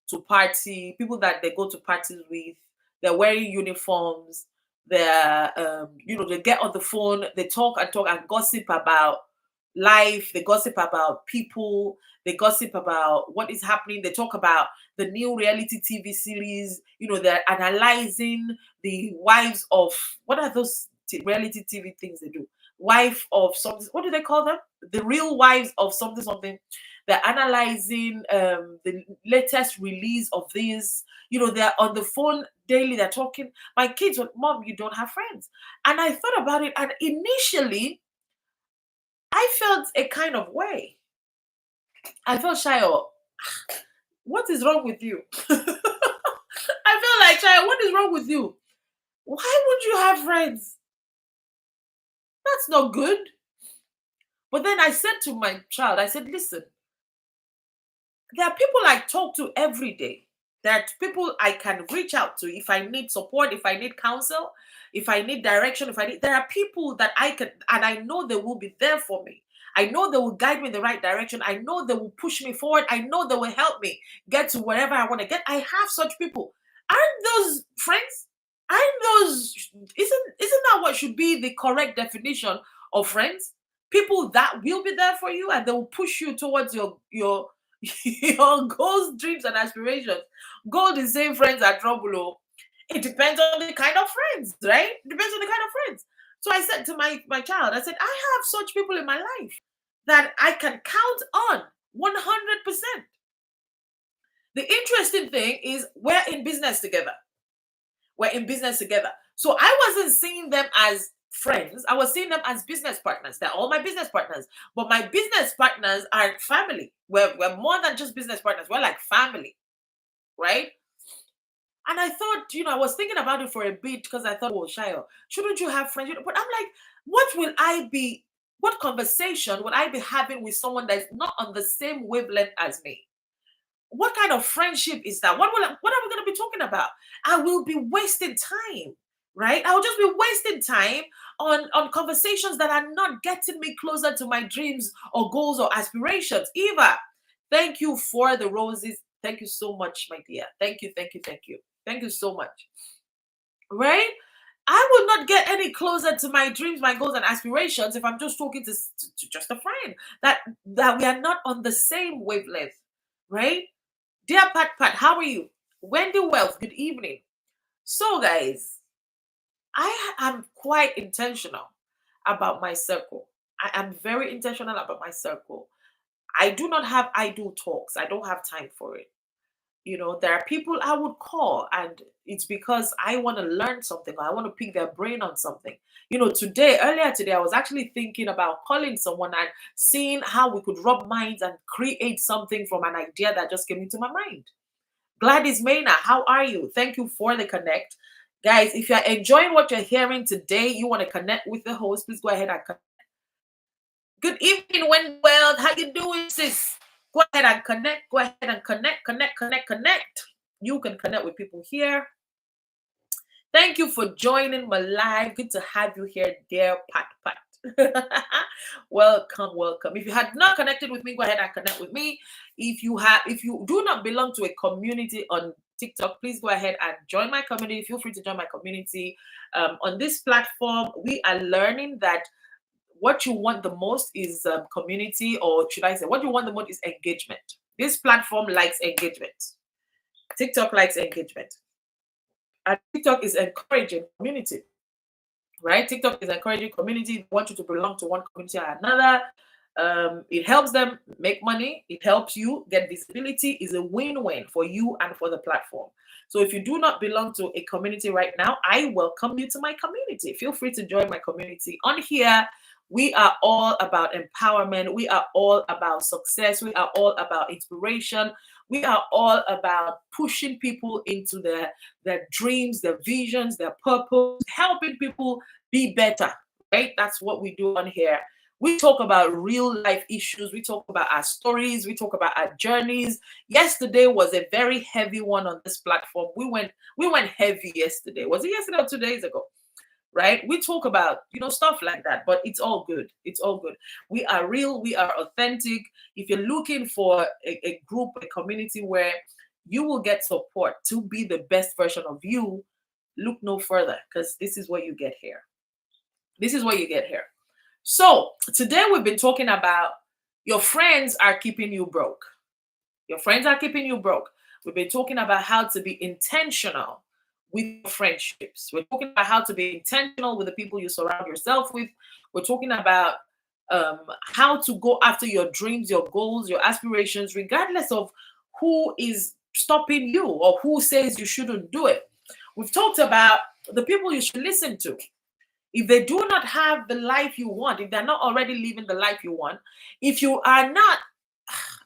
to party, people that they go to parties with, they're wearing uniforms, they get on the phone, they talk and talk and gossip about life, they gossip about people, they gossip about what is happening, they talk about the new reality TV series, they're analyzing the wives of, what are those reality TV things they do? Wife of something, what do they call them? The real wives of something something. They're analyzing the latest release of this. They're on the phone daily, they're talking. My kids went, Mom, you don't have friends. And I thought about it, and initially I felt a kind of way. I felt shy. What is wrong with you? I felt like, shy, what is wrong with you? Why would you have friends? That's not good. But then I said to my child, I said, listen, there are people I talk to every day. There are people I can reach out to if I need support, if I need counsel, if I need direction, there are people that I can, and I know they will be there for me. I know they will guide me in the right direction. I know they will push me forward. I know they will help me get to wherever I want to get. I have such people. Aren't those friends? Aren't those, isn't that what should be the correct definition of friends? People that will be there for you and they will push you towards your your goals, dreams, and aspirations. Gold is saying friends are trouble. It depends on the kind of friends, right? It depends on the kind of friends. So I said to my child, I said, I have such people in my life that I can count on 100%. The interesting thing is we're in business together. We're in business together. So I wasn't seeing them as friends. I was seeing them as business partners. They're all my business partners. But my business partners are family. We're more than just business partners. We're like family, right? And I thought, I was thinking about it for a bit because I thought, oh, Shayo, shouldn't you have friends? But I'm like, what conversation would I be having with someone that's not on the same wavelength as me? What kind of friendship is that? What are we going to be talking about? I will be wasting time, right? I'll just be wasting time on conversations that are not getting me closer to my dreams or goals or aspirations. Eva, thank you for the roses. Thank you so much, my dear. Thank you, thank you, thank you. Thank you so much. Right? I will not get any closer to my dreams, my goals, and aspirations if I'm just talking to just a friend that we are not on the same wavelength, right? Dear Pat, how are you? Wendy Wealth, good evening. So, guys, I am quite intentional about my circle. I am very intentional about my circle. I do not have idle talks. I don't have time for it. There are people I would call, and it's because I want to learn something, or I want to pick their brain on something. Earlier today, I was actually thinking about calling someone and seeing how we could rub minds and create something from an idea that just came into my mind. Gladys Maina, how are you? Thank you for the connect. Guys, if you're enjoying what you're hearing today, you want to connect with the host, please go ahead and connect. Good evening, Wendy Wealth. How you doing, sis? Go ahead and connect. Go ahead and connect. You can connect with people here. Thank you for joining my live. Good to have you here, dear Pat. Welcome. If you had not connected with me, go ahead and connect with me. If you do not belong to a community on TikTok, please go ahead and join my community. Feel free to join my community. On this platform, we are learning that what you want the most is community, or should I say, what you want the most is engagement. This platform likes engagement. TikTok likes engagement. And TikTok is encouraging community, right? TikTok is encouraging community. They want you to belong to one community or another. It helps them make money. It helps you get visibility. Is a win-win for you and for the platform. So if you do not belong to a community right now, I welcome you to my community. Feel free to join my community. On here, we are all about empowerment. We are all about success. We are all about inspiration. We are all about pushing people into their dreams, their visions, their purpose, helping people be better, right? That's what we do on here. We talk about real life issues. We talk about our stories. We talk about our journeys. Yesterday was a very heavy one on this platform. We went heavy yesterday. Was it yesterday or 2 days ago? Right? We talk about, stuff like that, but it's all good. It's all good. We are real. We are authentic. If you're looking for a group, a community where you will get support to be the best version of you, look no further, because this is what you get here. This is what you get here. So today we've been talking about your friends are keeping you broke. Your friends are keeping you broke. We've been talking about how to be intentional with friendships. We're talking about how to be intentional with the people you surround yourself with. We're talking about how to go after your dreams, your goals, your aspirations, regardless of who is stopping you or who says you shouldn't do it. We've talked about the people you should listen to. If they do not have the life you want, if they're not already living the life you want, if you are not,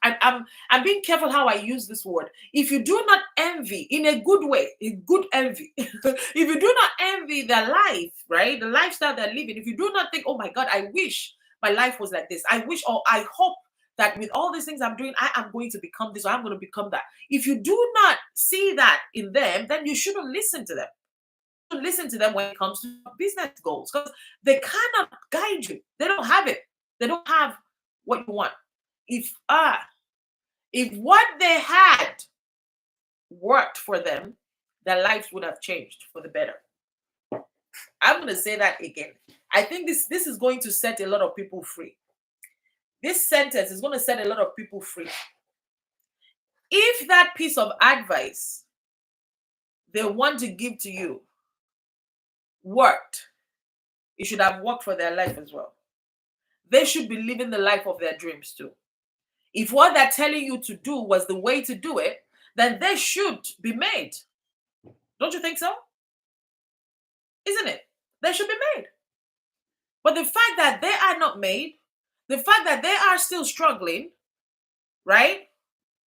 I'm being careful how I use this word. If you do not envy in a good way, a good envy, if you do not envy their life, right, the lifestyle they're living, if you do not think, oh my God, I wish my life was like this, I wish, or I hope that with all these things I'm doing, I am going to become this, or I'm going to become that. If you do not see that in them, then you shouldn't listen to them. Listen to them when it comes to business goals, because they cannot guide you. They don't have it. They don't have what you want. If what they had worked for them, their lives would have changed for the better. I'm going to say that again. I think this is going to set a lot of people free. This sentence is going to set a lot of people free. If that piece of advice they want to give to you worked, it should have worked for their life as well. They should be living the life of their dreams too. If what they're telling you to do was the way to do it, then they should be made. Don't you think so? Isn't it? They should be made. But the fact that they are not made, the fact that they are still struggling, right?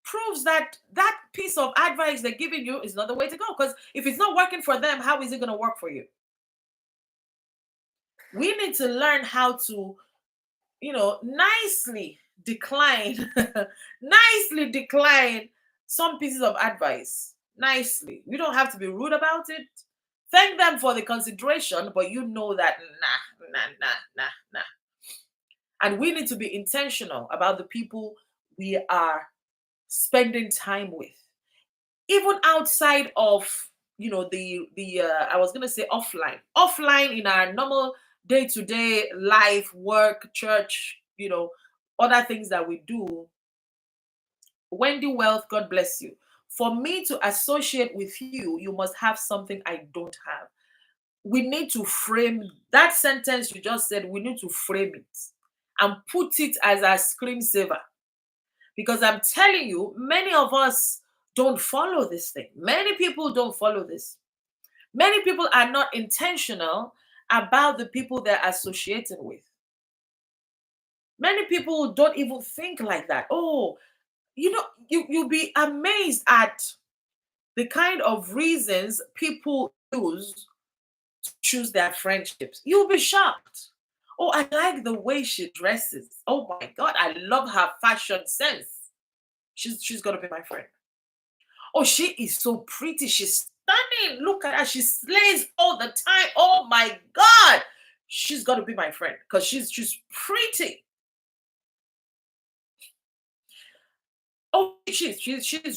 proves that that piece of advice they're giving you is not the way to go. Because if it's not working for them, how is it going to work for you? We need to learn how to, nicely decline, nicely decline some pieces of advice. Nicely. We don't have to be rude about it. Thank them for the consideration, but you know that nah. And we need to be intentional about the people we are spending time with, even outside of the I was gonna say offline in our normal day-to-day life, work, church, other things that we do. Wendy Wealth, God bless you. For me to associate with you, you must have something I don't have. We need to frame that sentence you just said. We need to frame it and put it as a screensaver, because I'm telling you, many of us don't follow this thing. Many people don't follow this. Many people are not intentional about the people they're associated with. Many people don't even think like that. Oh, you'll be amazed at the kind of reasons people use to choose their friendships. You'll be shocked. Oh, I like the way she dresses. Oh my God, I love her fashion sense. She's gonna be my friend. Oh, she is so pretty. She's stunning. Look at her. She slays all the time. Oh my God. She's got to be my friend because she's pretty. Oh, she's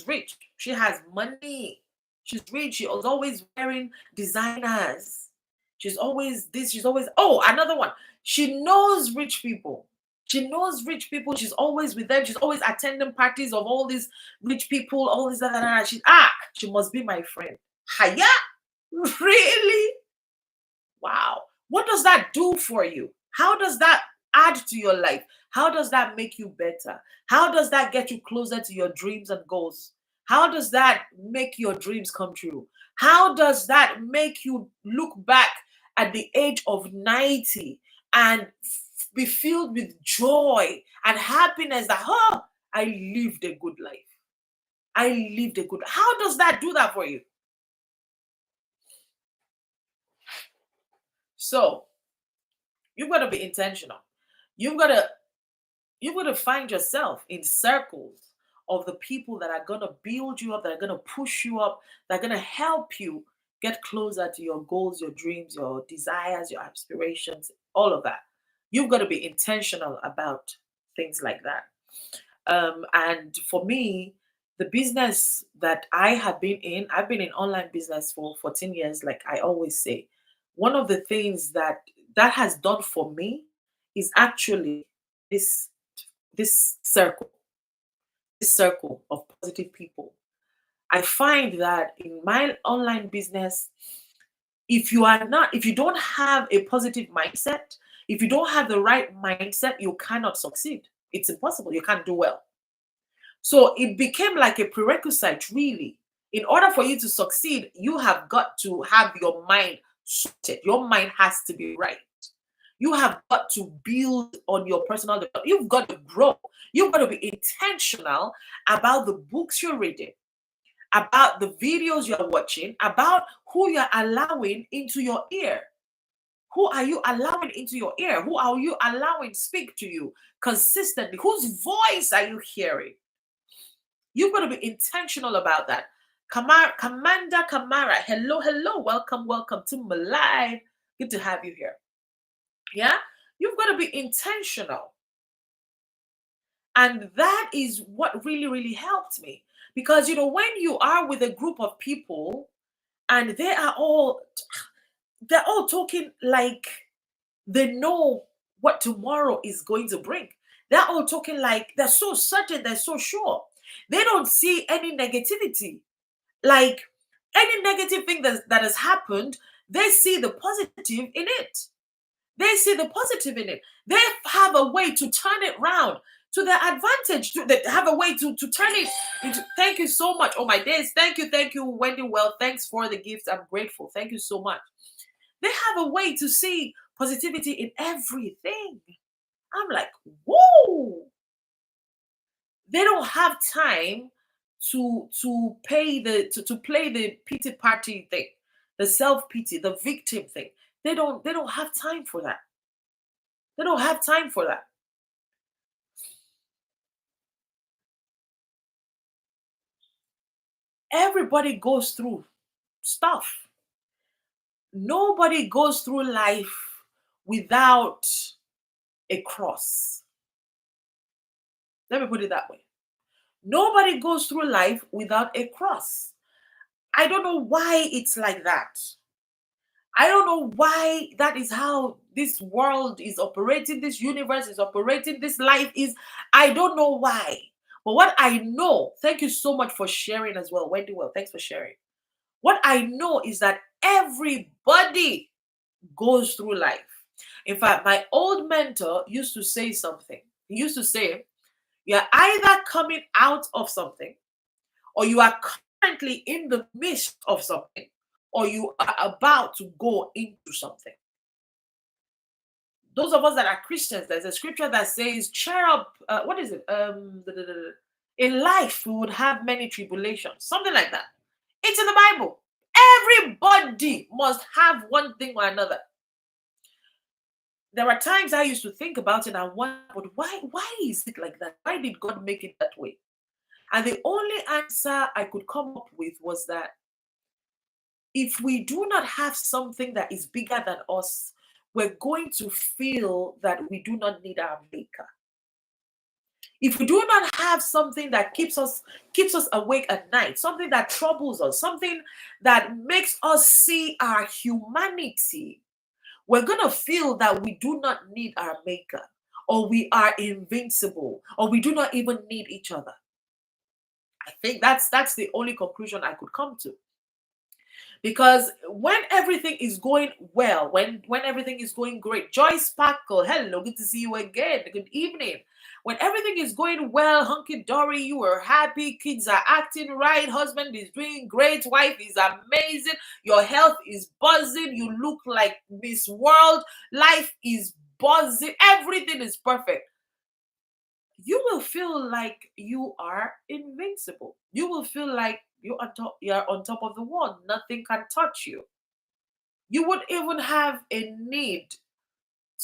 rich. She has money. She's rich. She was always wearing designers. She's always this. She's always, oh, another one. She knows rich people. She knows rich people. She's always with them. She's always attending parties of all these rich people. All this, that. She must be my friend. Hiya? Really? Wow. What does that do for you? How does that add to your life? How does that make you better? How does that get you closer to your dreams and goals? How does that make your dreams come true? How does that make you look back at the age of 90 and be filled with joy and happiness that, oh, I lived a good life. I lived a good. How does that do that for you? So you've got to be intentional. You've got to you've got to find yourself in circles of the people that are going to build you up, that are going to push you up, that are going to help you get closer to your goals, your dreams, your desires, your aspirations, all of that. You've got to be intentional about things like that. And for me, the business that I have been in, I've been in online business for 14 years, like I always say. One of the things that has done for me is actually this this circle, this circle of positive people. I find that in my online business, if you don't have a positive mindset, if you don't have the right mindset, you cannot succeed. It's impossible. You can't do well. So it became like a prerequisite, really. In order for you to succeed, you have got to have your mind sorted. Your mind has to be right. You have got to build on your personal development. You've got to grow. You've got to be intentional about the books you're reading, about the videos you're watching, about who you're allowing into your ear. Who are you allowing into your ear? Who are you allowing speak to you consistently? Whose voice are you hearing? You've got to be intentional about that. Commander Kamara, hello, welcome to my live. Good to have you here. Yeah, you've got to be intentional. And that is what really helped me. Because, when you are with a group of people and they're all talking like they know what tomorrow is going to bring. They're all talking like they're so certain, they're so sure. They don't see any negativity. Like any negative thing that has happened, they see the positive in it. They see the positive in it. They have a way to turn it round to their advantage. They have a way to turn it into. Thank you so much. Oh my days. Thank you, Wendy. Well, thanks for the gifts. I'm grateful. Thank you so much. They have a way to see positivity in everything. I'm like, whoa. They don't have time to pay to play the pity party thing, the self-pity, the victim thing. They don't have time for that. They don't have time for that. Everybody goes through stuff. Nobody goes through life without a cross. Let me put it that way. Nobody goes through life without a cross. I don't know why it's like that. I don't know why that is how this world is operating, this universe is operating, this life is. I don't know why. But what I know, thank you so much for sharing as well, Wendy. Well, thanks for sharing. What I know is that everybody goes through life. In fact, my old mentor used to say something. He used to say, you're either coming out of something, or you are currently in the midst of something, or you are about to go into something. Those of us that are Christians, there's a scripture that says, cheer up. What is it? In life, we would have many tribulations, something like that. It's in the Bible. Everybody must have one thing or another. There are times I used to think about it and wonder, but why is it like that? Why did God make it that way? And the only answer I could come up with was that if we do not have something that is bigger than us, we're going to feel that we do not need our maker. If we do not have something that keeps us awake at night, something that troubles us, something that makes us see our humanity, we're going to feel that we do not need our maker, or we are invincible, or we do not even need each other. I think that's the only conclusion I could come to. Because when everything is going well, when everything is going great, Joy Sparkle, hello, good to see you again. Good evening. When everything is going well, hunky dory, you are happy, kids are acting right, husband is doing great, wife is amazing, your health is buzzing, you look like Miss World, life is buzzing, everything is perfect. You will feel like you are invincible. You will feel like you're on top of the world. Nothing can touch you. You would even have a need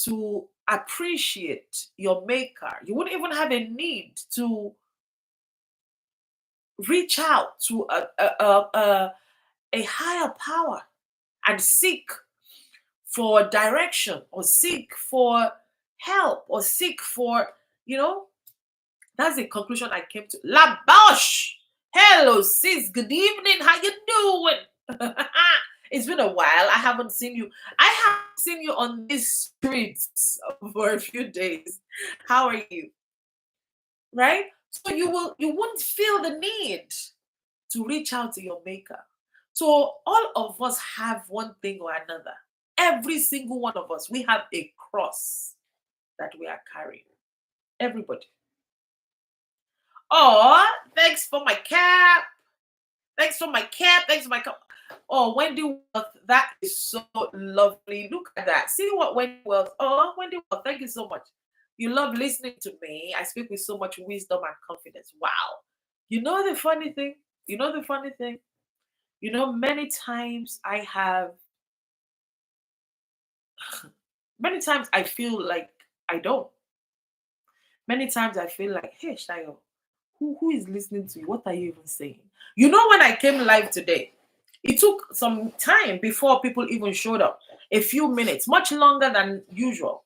to appreciate your maker. You wouldn't even have a need to reach out to a higher power and seek for direction, or seek for help, or seek for, you know, that's the conclusion I came to. La Bosch! Hello, sis. Good evening. How you doing? It's been a while. I haven't seen you. I haven't seen you on these streets for a few days. How are you? Right? So you won't feel the need to reach out to your maker. So all of us have one thing or another. Every single one of us, we have a cross that we are carrying. Everybody. Oh, thanks for my cap. Thanks for my cap. Thanks for my cup. Oh, Wendy Wealth, that is so lovely. Look at that. See what Wendy Wealth. Oh, Wendy Wealth, thank you so much. You love listening to me. I speak with so much wisdom and confidence. Wow. You know the funny thing? You know the funny thing? You know, many times I feel like I don't. Many times I feel like, hey, Shayo, who is listening to you? What are you even saying? You know, when I came live today, it took some time before people even showed up. A few minutes, much longer than usual.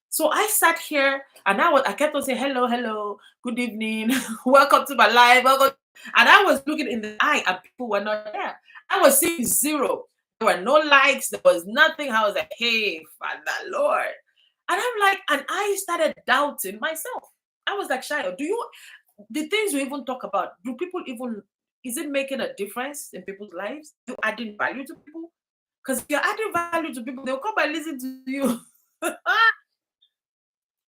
So I sat here and I kept on saying, hello, hello, good evening, welcome to my live. Welcome. And I was looking in the eye and people were not there. I was seeing zero. There were no likes, there was nothing. I was like, hey, Father Lord. And I'm like, and I started doubting myself. I was like, Shayo, the things we even talk about, do people even, is it making a difference in people's lives? You adding value to people? Because if you're adding value to people, they'll come and listen to you.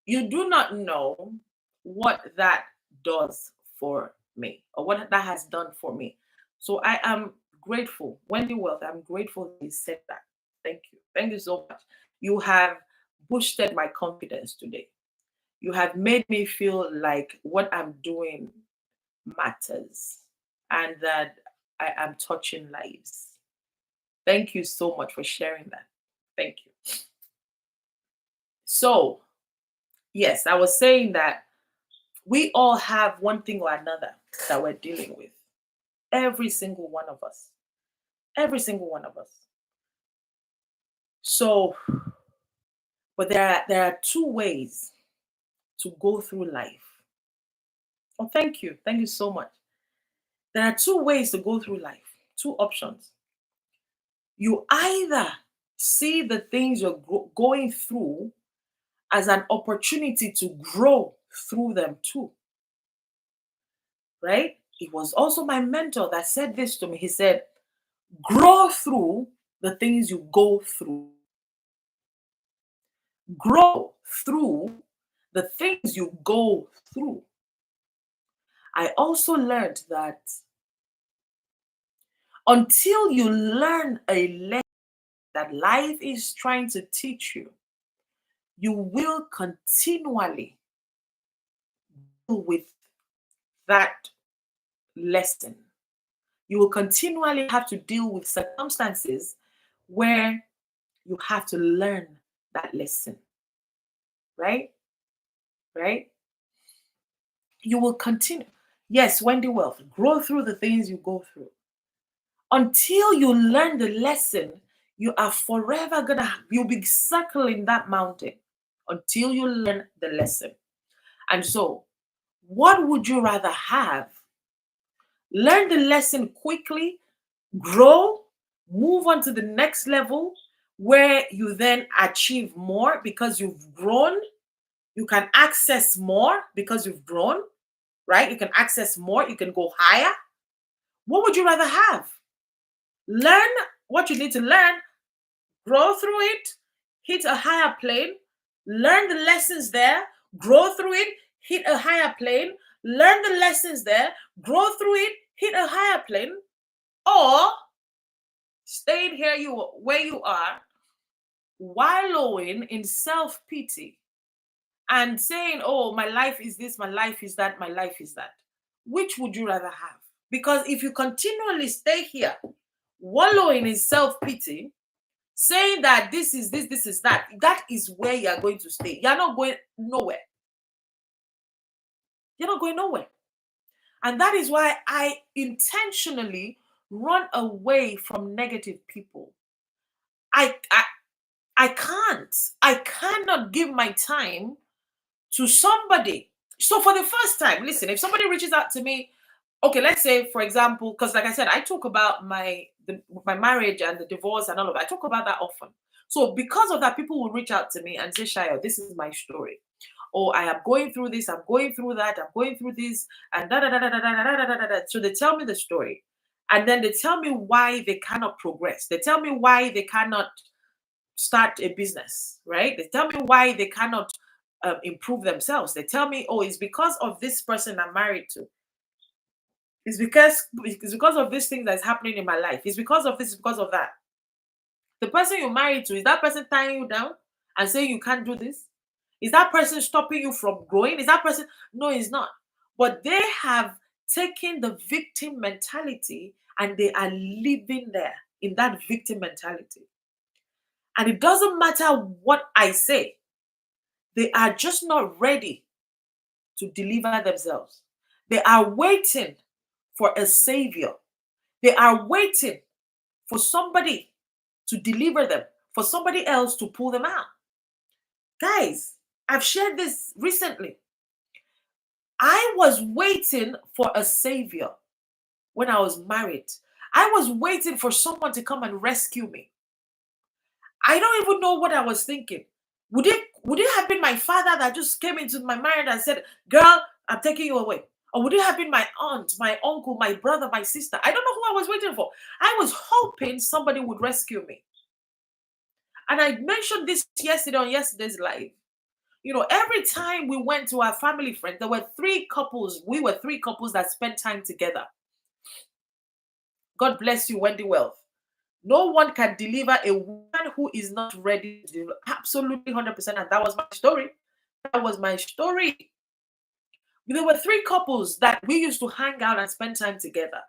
You do not know what that does for me, or what that has done for me. So I am grateful. Wendy Wealth, I'm grateful that you said that. Thank you. Thank you so much. You have boosted my confidence today. You have made me feel like what I'm doing matters. and that I am touching lives. Thank you so much for sharing that. Thank you. So, yes, I was saying that we all have one thing or another that we're dealing with. Every single one of us. Every single one of us. So, but there are two ways to go through life. Oh, thank you. Thank you so much. There are two ways to go through life, two options. You either see the things you're going through as an opportunity to grow through them too, right? It was also my mentor that said this to me. He said, grow through the things you go through. Grow through the things you go through. I also learned that until you learn a lesson that life is trying to teach you, you will continually deal with that lesson. You will continually have to deal with circumstances where you have to learn that lesson. Right? Right? You will continue. Yes, Wendy Wealth, grow through the things you go through. Until you learn the lesson, you are forever you'll be circling that mountain until you learn the lesson. And so, what would you rather have? Learn the lesson quickly, grow, move on to the next level where you then achieve more because you've grown. You can access more because you've grown, right? You can access more, you can go higher. What would you rather have? Learn what you need to learn, grow through it, hit a higher plane, learn the lessons there, grow through it, hit a higher plane, learn the lessons there, grow through it, hit a higher plane, or staying here where you are, wallowing in self-pity and saying, oh, my life is this, my life is that, my life is that. Which would you rather have? Because if you continually stay here, wallowing in self-pity, saying that this is this, this is that, that is where you're going to stay. You're not going nowhere. You're not going nowhere. And that is why I intentionally run away from negative people. I cannot give my time to somebody. So for the first time, listen, if somebody reaches out to me, okay, let's say, for example, because like I said, I talk about my marriage and the divorce and all of that. I talk about that often. So because of that, people will reach out to me and say, Shayo, this is my story. Or I am going through this, I'm going through that, I'm going through this, and da da da da da da da da da da da. So they tell me the story. And then they tell me why they cannot progress. They tell me why they cannot start a business, right? They tell me why they cannot improve themselves. They tell me, oh, it's because of this person I'm married to. It's because of this thing that's happening in my life. It's because of this, it's because of that. The person you're married to, is that person tying you down and saying you can't do this? Is that person stopping you from growing? Is that person? No, it's not. But they have taken the victim mentality and they are living there in that victim mentality. And it doesn't matter what I say, they are just not ready to deliver themselves. They are waiting for a savior. They are waiting for somebody to deliver them, for somebody else to pull them out. Guys, I've shared this recently. I was waiting for a savior when I was married. I was waiting for someone to come and rescue me. I don't even know what I was thinking. Would it have been my father that just came into my mind and said, girl, I'm taking you away? Or would it have been my aunt, my uncle, my brother, my sister? I don't know who I was waiting for. I was hoping somebody would rescue me. And I mentioned this yesterday on yesterday's live. You know, every time we went to our family friend, there were three couples. We were three couples that spent time together. God bless you, Wendy Wealth. No one can deliver a woman who is not ready to deliver. Absolutely 100%. And that was my story. That was my story. There were three couples that we used to hang out and spend time together.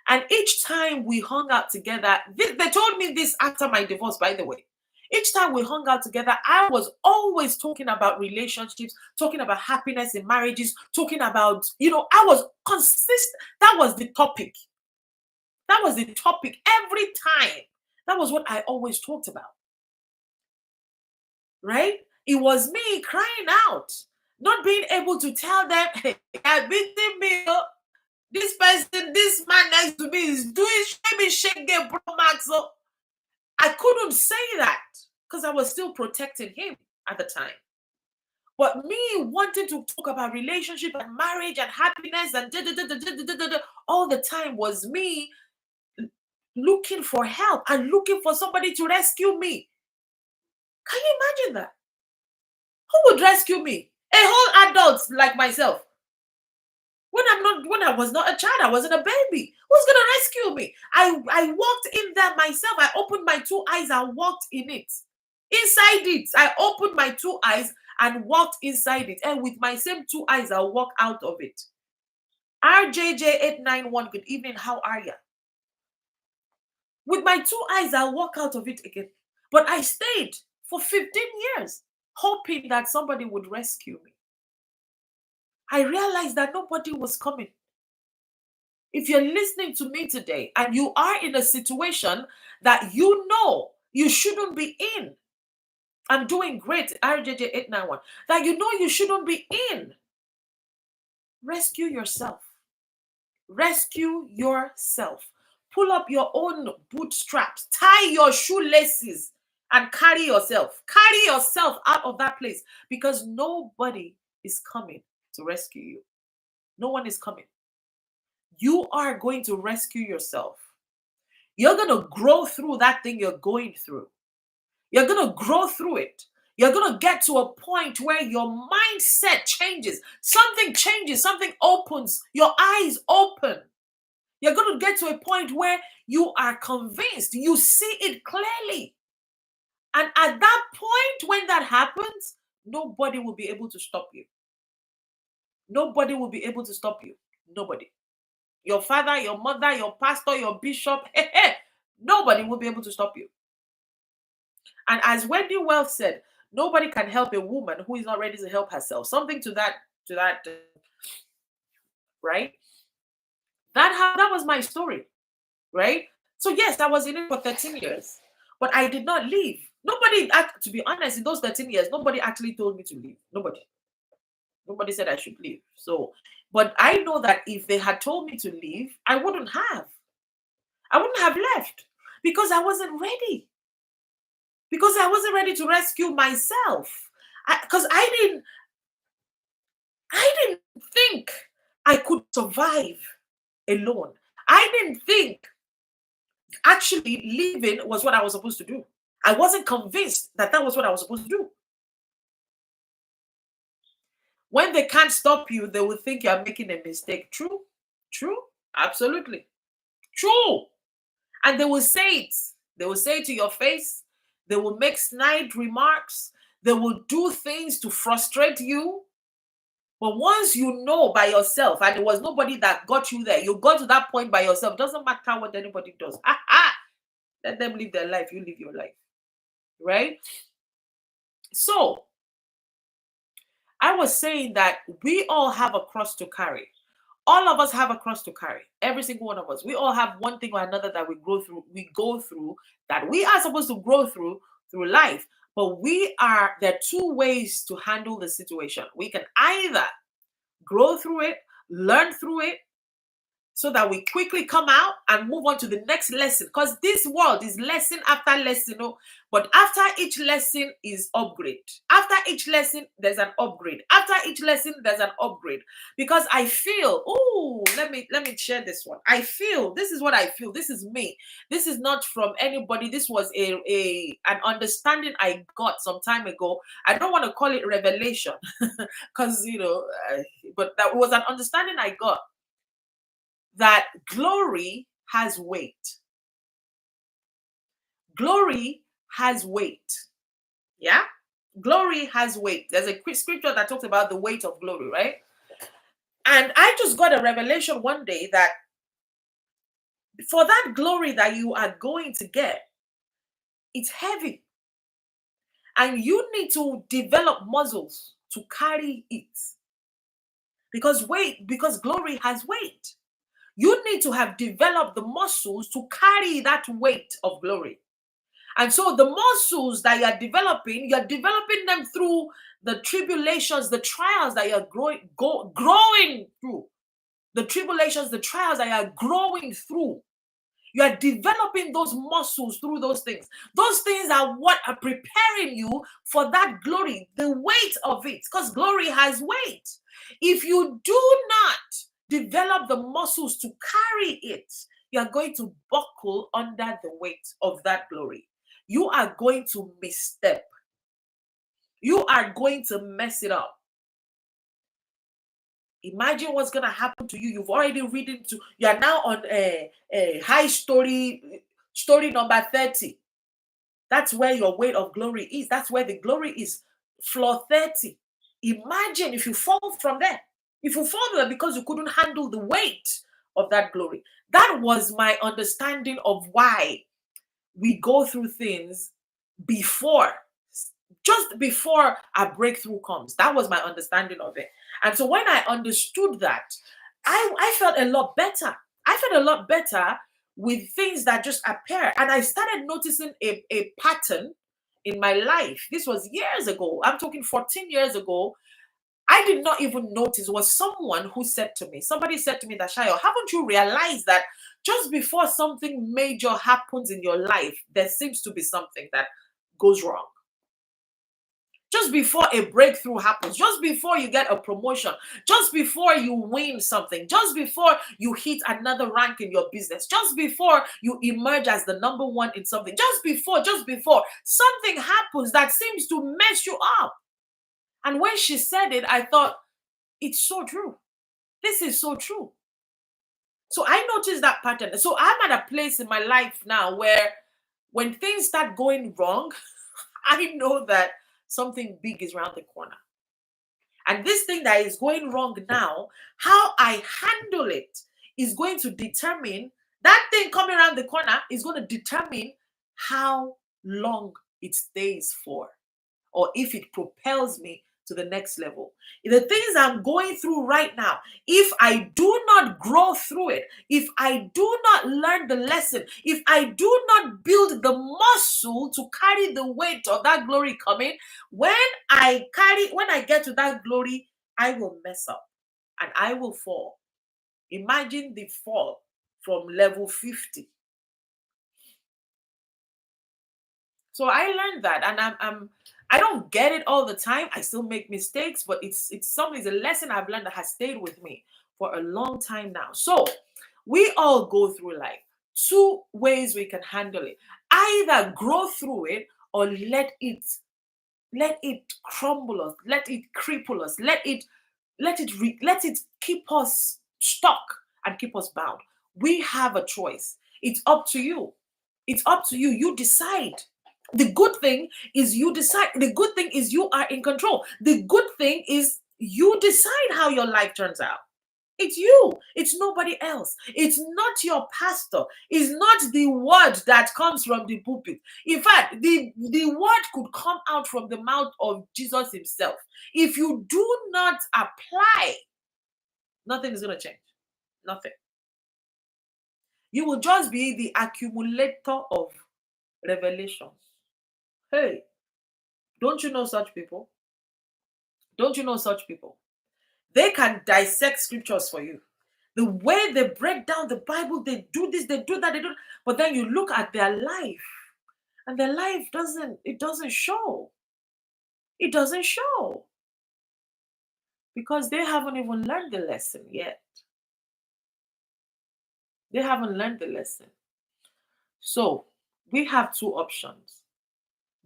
And each time we hung out together, they told me this after my divorce, by the way. Each time we hung out together, I was always talking about relationships, talking about happiness in marriages, talking about, I was consistent. That was the topic. That was the topic every time. That was what I always talked about. Right? It was me crying out, not being able to tell them, hey, you're beating me up. This person, this man next to me is doing shake game pro max. So I couldn't say that because I was still protecting him at the time. But me wanting to talk about relationship and marriage and happiness and all the time was me looking for help and looking for somebody to rescue me. Can you imagine that? Who would rescue me? A whole adult like myself. When I was not a child, I wasn't a baby. Who's gonna rescue me? I walked in there myself. I opened my two eyes and walked in it. Inside it. I opened my two eyes and walked inside it. And with my same two eyes, I'll walk out of it. RJJ891, good evening. How are you? With my two eyes, I'll walk out of it again. But I stayed for 15 years, hoping that somebody would rescue me. I realized that nobody was coming. If you're listening to me today and you are in a situation that you know you shouldn't be in, I'm doing great, RJJ891, that you know you shouldn't be in, rescue yourself. Rescue yourself. Pull up your own bootstraps, tie your shoelaces, and carry yourself. Carry yourself out of that place because nobody is coming to rescue you. No one is coming. You are going to rescue yourself. You're going to grow through that thing you're going through. You're going to grow through it. You're going to get to a point where your mindset changes. Something changes. Something opens. Your eyes open. You're going to get to a point where you are convinced. You see it clearly. And at that point, when that happens, nobody will be able to stop you. Nobody will be able to stop you. Nobody. Your father, your mother, your pastor, your bishop, nobody will be able to stop you. And as Wendy Wells said, nobody can help a woman who is not ready to help herself. Something to that, right? That was my story, right? So yes, I was in it for 13 years, but I did not leave. Nobody, to be honest, in those 13 years, nobody actually told me to leave. Nobody said I should leave. So, but I know that if they had told me to leave, I wouldn't have left because I wasn't ready. Because I wasn't ready to rescue myself. Because I didn't think I could survive alone. I didn't think actually leaving was what I was supposed to do. I wasn't convinced that was what I was supposed to do. When they can't stop you, they will think you're making a mistake. True? True? Absolutely. True. And they will say it. They will say it to your face. They will make snide remarks. They will do things to frustrate you. But once you know by yourself, and there was nobody that got you there, you got to that point by yourself. Doesn't matter what anybody does. Let them live their life. You live your life. Right? So, I was saying that we all have a cross to carry. All of us have a cross to carry. Every single one of us. We all have one thing or another that we go through that we are supposed to grow through life. But there are two ways to handle the situation. We can either grow through it, learn through it, so that we quickly come out and move on to the next lesson. Because this world is lesson after lesson. But after each lesson is upgrade. After each lesson, there's an upgrade. After each lesson, there's an upgrade. Because I feel, let me share this one. This is what I feel. This is me. This is not from anybody. This was an understanding I got some time ago. I don't want to call it revelation because, but that was an understanding I got. That glory has weight. Glory has weight. Yeah? Glory has weight. There's a scripture that talks about the weight of glory, right? And I just got a revelation one day that For that glory that you are going to get, it's heavy. And you need to develop muscles to carry it. Because glory has weight. You need to have developed the muscles to carry that weight of glory. And so the muscles that you're developing them through the tribulations, the trials that you're growing through. The tribulations, the trials that you're growing through. You are developing those muscles through those things. Those things are what are preparing you for that glory, the weight of it, because glory has weight. If you do not develop the muscles to carry it, you are going to buckle under the weight of that glory. You are going to misstep. You are going to mess it up. Imagine what's going to happen to you. You've already you are now on a high story number 30. That's where your weight of glory is. That's where the glory is, floor 30. Imagine if you fall from there. If you fall there because you couldn't handle the weight of that glory. That was my understanding of why we go through things just before our breakthrough comes. That was my understanding of it. And so when I understood that, I felt a lot better. I felt a lot better with things that just appear. And I started noticing a pattern in my life. This was years ago. I'm talking 14 years ago. I did not even notice. It was someone who said to me, somebody said to me that, Shayo, haven't you realized that just before something major happens in your life, there seems to be something that goes wrong? Just before a breakthrough happens, just before you get a promotion, just before you win something, just before you hit another rank in your business, just before you emerge as the number one in something, just before something happens that seems to mess you up. And when she said it, I thought, it's so true. This is so true. So I noticed that pattern. So I'm at a place in my life now where when things start going wrong, I know that something big is around the corner. And this thing that is going wrong now, how I handle it is going to determine, that thing coming around the corner is going to determine how long it stays for, or if it propels me to the next level. The things I'm going through right now, if I do not grow through it, if I do not learn the lesson, if I do not build the muscle to carry the weight of that glory coming, when I get to that glory, I will mess up and I will fall. Imagine the fall from level 50. So I learned that, and I don't get it all the time. I still make mistakes, but it's a lesson I've learned that has stayed with me for a long time now. So we all go through life. Two ways we can handle it: either grow through it or let it crumble us, let it cripple us, let it keep us stuck and keep us bound. We have a choice. It's up to you. It's up to you. You decide. The good thing is you decide. The good thing is you are in control. The good thing is you decide how your life turns out. It's you. It's nobody else. It's not your pastor. It's not the word that comes from the pulpit. In fact, the word could come out from the mouth of Jesus himself. If you do not apply, nothing is going to change. Nothing. You will just be the accumulator of revelations. Hey, don't you know such people? Don't you know such people? They can dissect scriptures for you. The way they break down the Bible, they do this, they do that, they do. But then you look at their life, and their life doesn't show. It doesn't show. Because they haven't even learned the lesson yet. They haven't learned the lesson. So we have two options: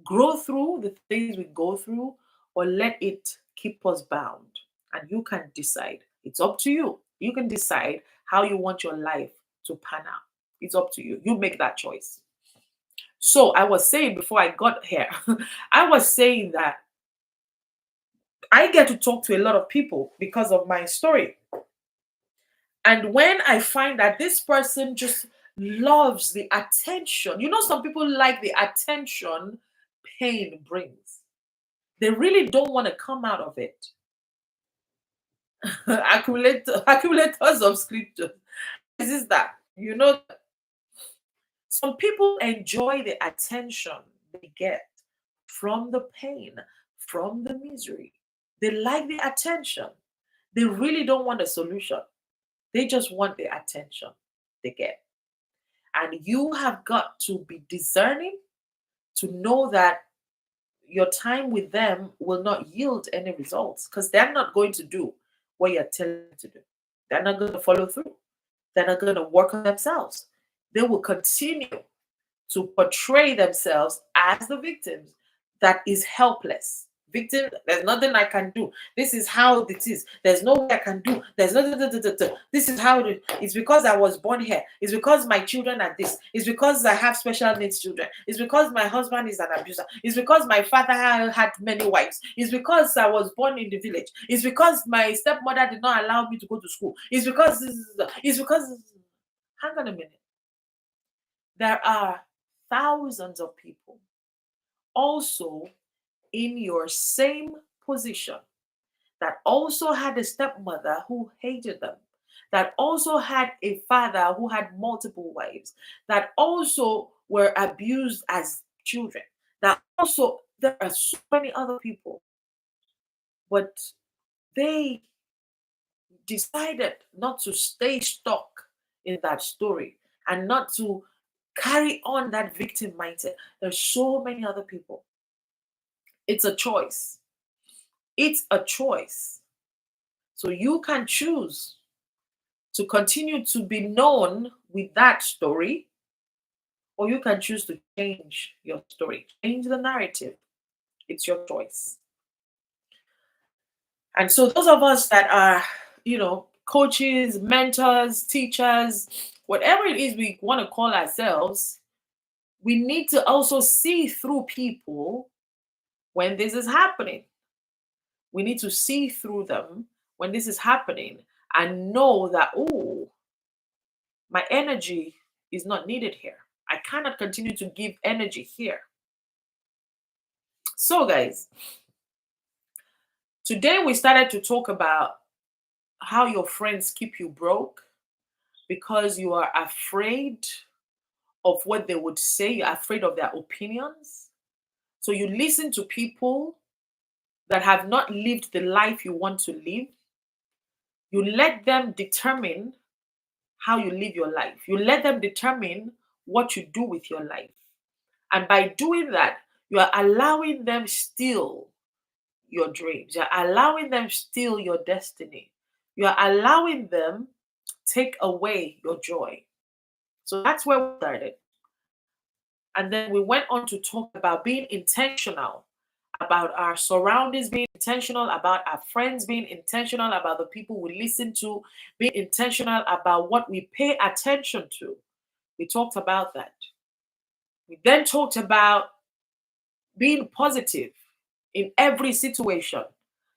grow through the things we go through, or let it keep us bound. And you can decide. It's up to you. You can decide how you want your life to pan out. It's up to you. You make that choice. So I was saying before I got here, I was saying that I get to talk to a lot of people because of my story. And when I find that this person just loves the attention. You know, some people like the attention pain brings. They really don't want to come out of it. Accumulators of scripture. This is that. You know, some people enjoy the attention they get from the pain, from the misery. They like the attention. They really don't want a solution. They just want the attention they get. And you have got to be discerning to know that your time with them will not yield any results because they're not going to do what you're telling them to do. They're not going to follow through. They're not going to work on themselves. They will continue to portray themselves as the victims that is helpless. Victim, there's nothing I can do. This is how it is. There's no way I can do. There's no. This is how it's because I was born here. It's because my children are this. It's because I have special needs children. It's because my husband is an abuser. It's because my father had many wives. It's because I was born in the village. It's because my stepmother did not allow me to go to school. It's because hang on a minute. There are thousands of people also in your same position that also had a stepmother who hated them, that also had a father who had multiple wives, that also were abused as children, that also there are so many other people, but they decided not to stay stuck in that story and not to carry on that victim mindset. There's so many other people. It's a choice. It's a choice. So you can choose to continue to be known with that story, or you can choose to change your story, change the narrative. It's your choice. And so those of us that are, coaches, mentors, teachers, whatever it is we want to call ourselves, we need to also see through people when this is happening. We need to see through them when this is happening and know that, oh, my energy is not needed here. I cannot continue to give energy here. So, guys, today we started to talk about how your friends keep you broke because you are afraid of what they would say, you're afraid of their opinions. So you listen to people that have not lived the life you want to live. You let them determine how you live your life. You let them determine what you do with your life. And by doing that, you are allowing them steal your dreams. You're allowing them steal your destiny. You are allowing them take away your joy. So that's where we started. And then we went on to talk about being intentional about our surroundings, being intentional about our friends, being intentional about the people we listen to, being intentional about what we pay attention to. We talked about that. We then talked about being positive in every situation.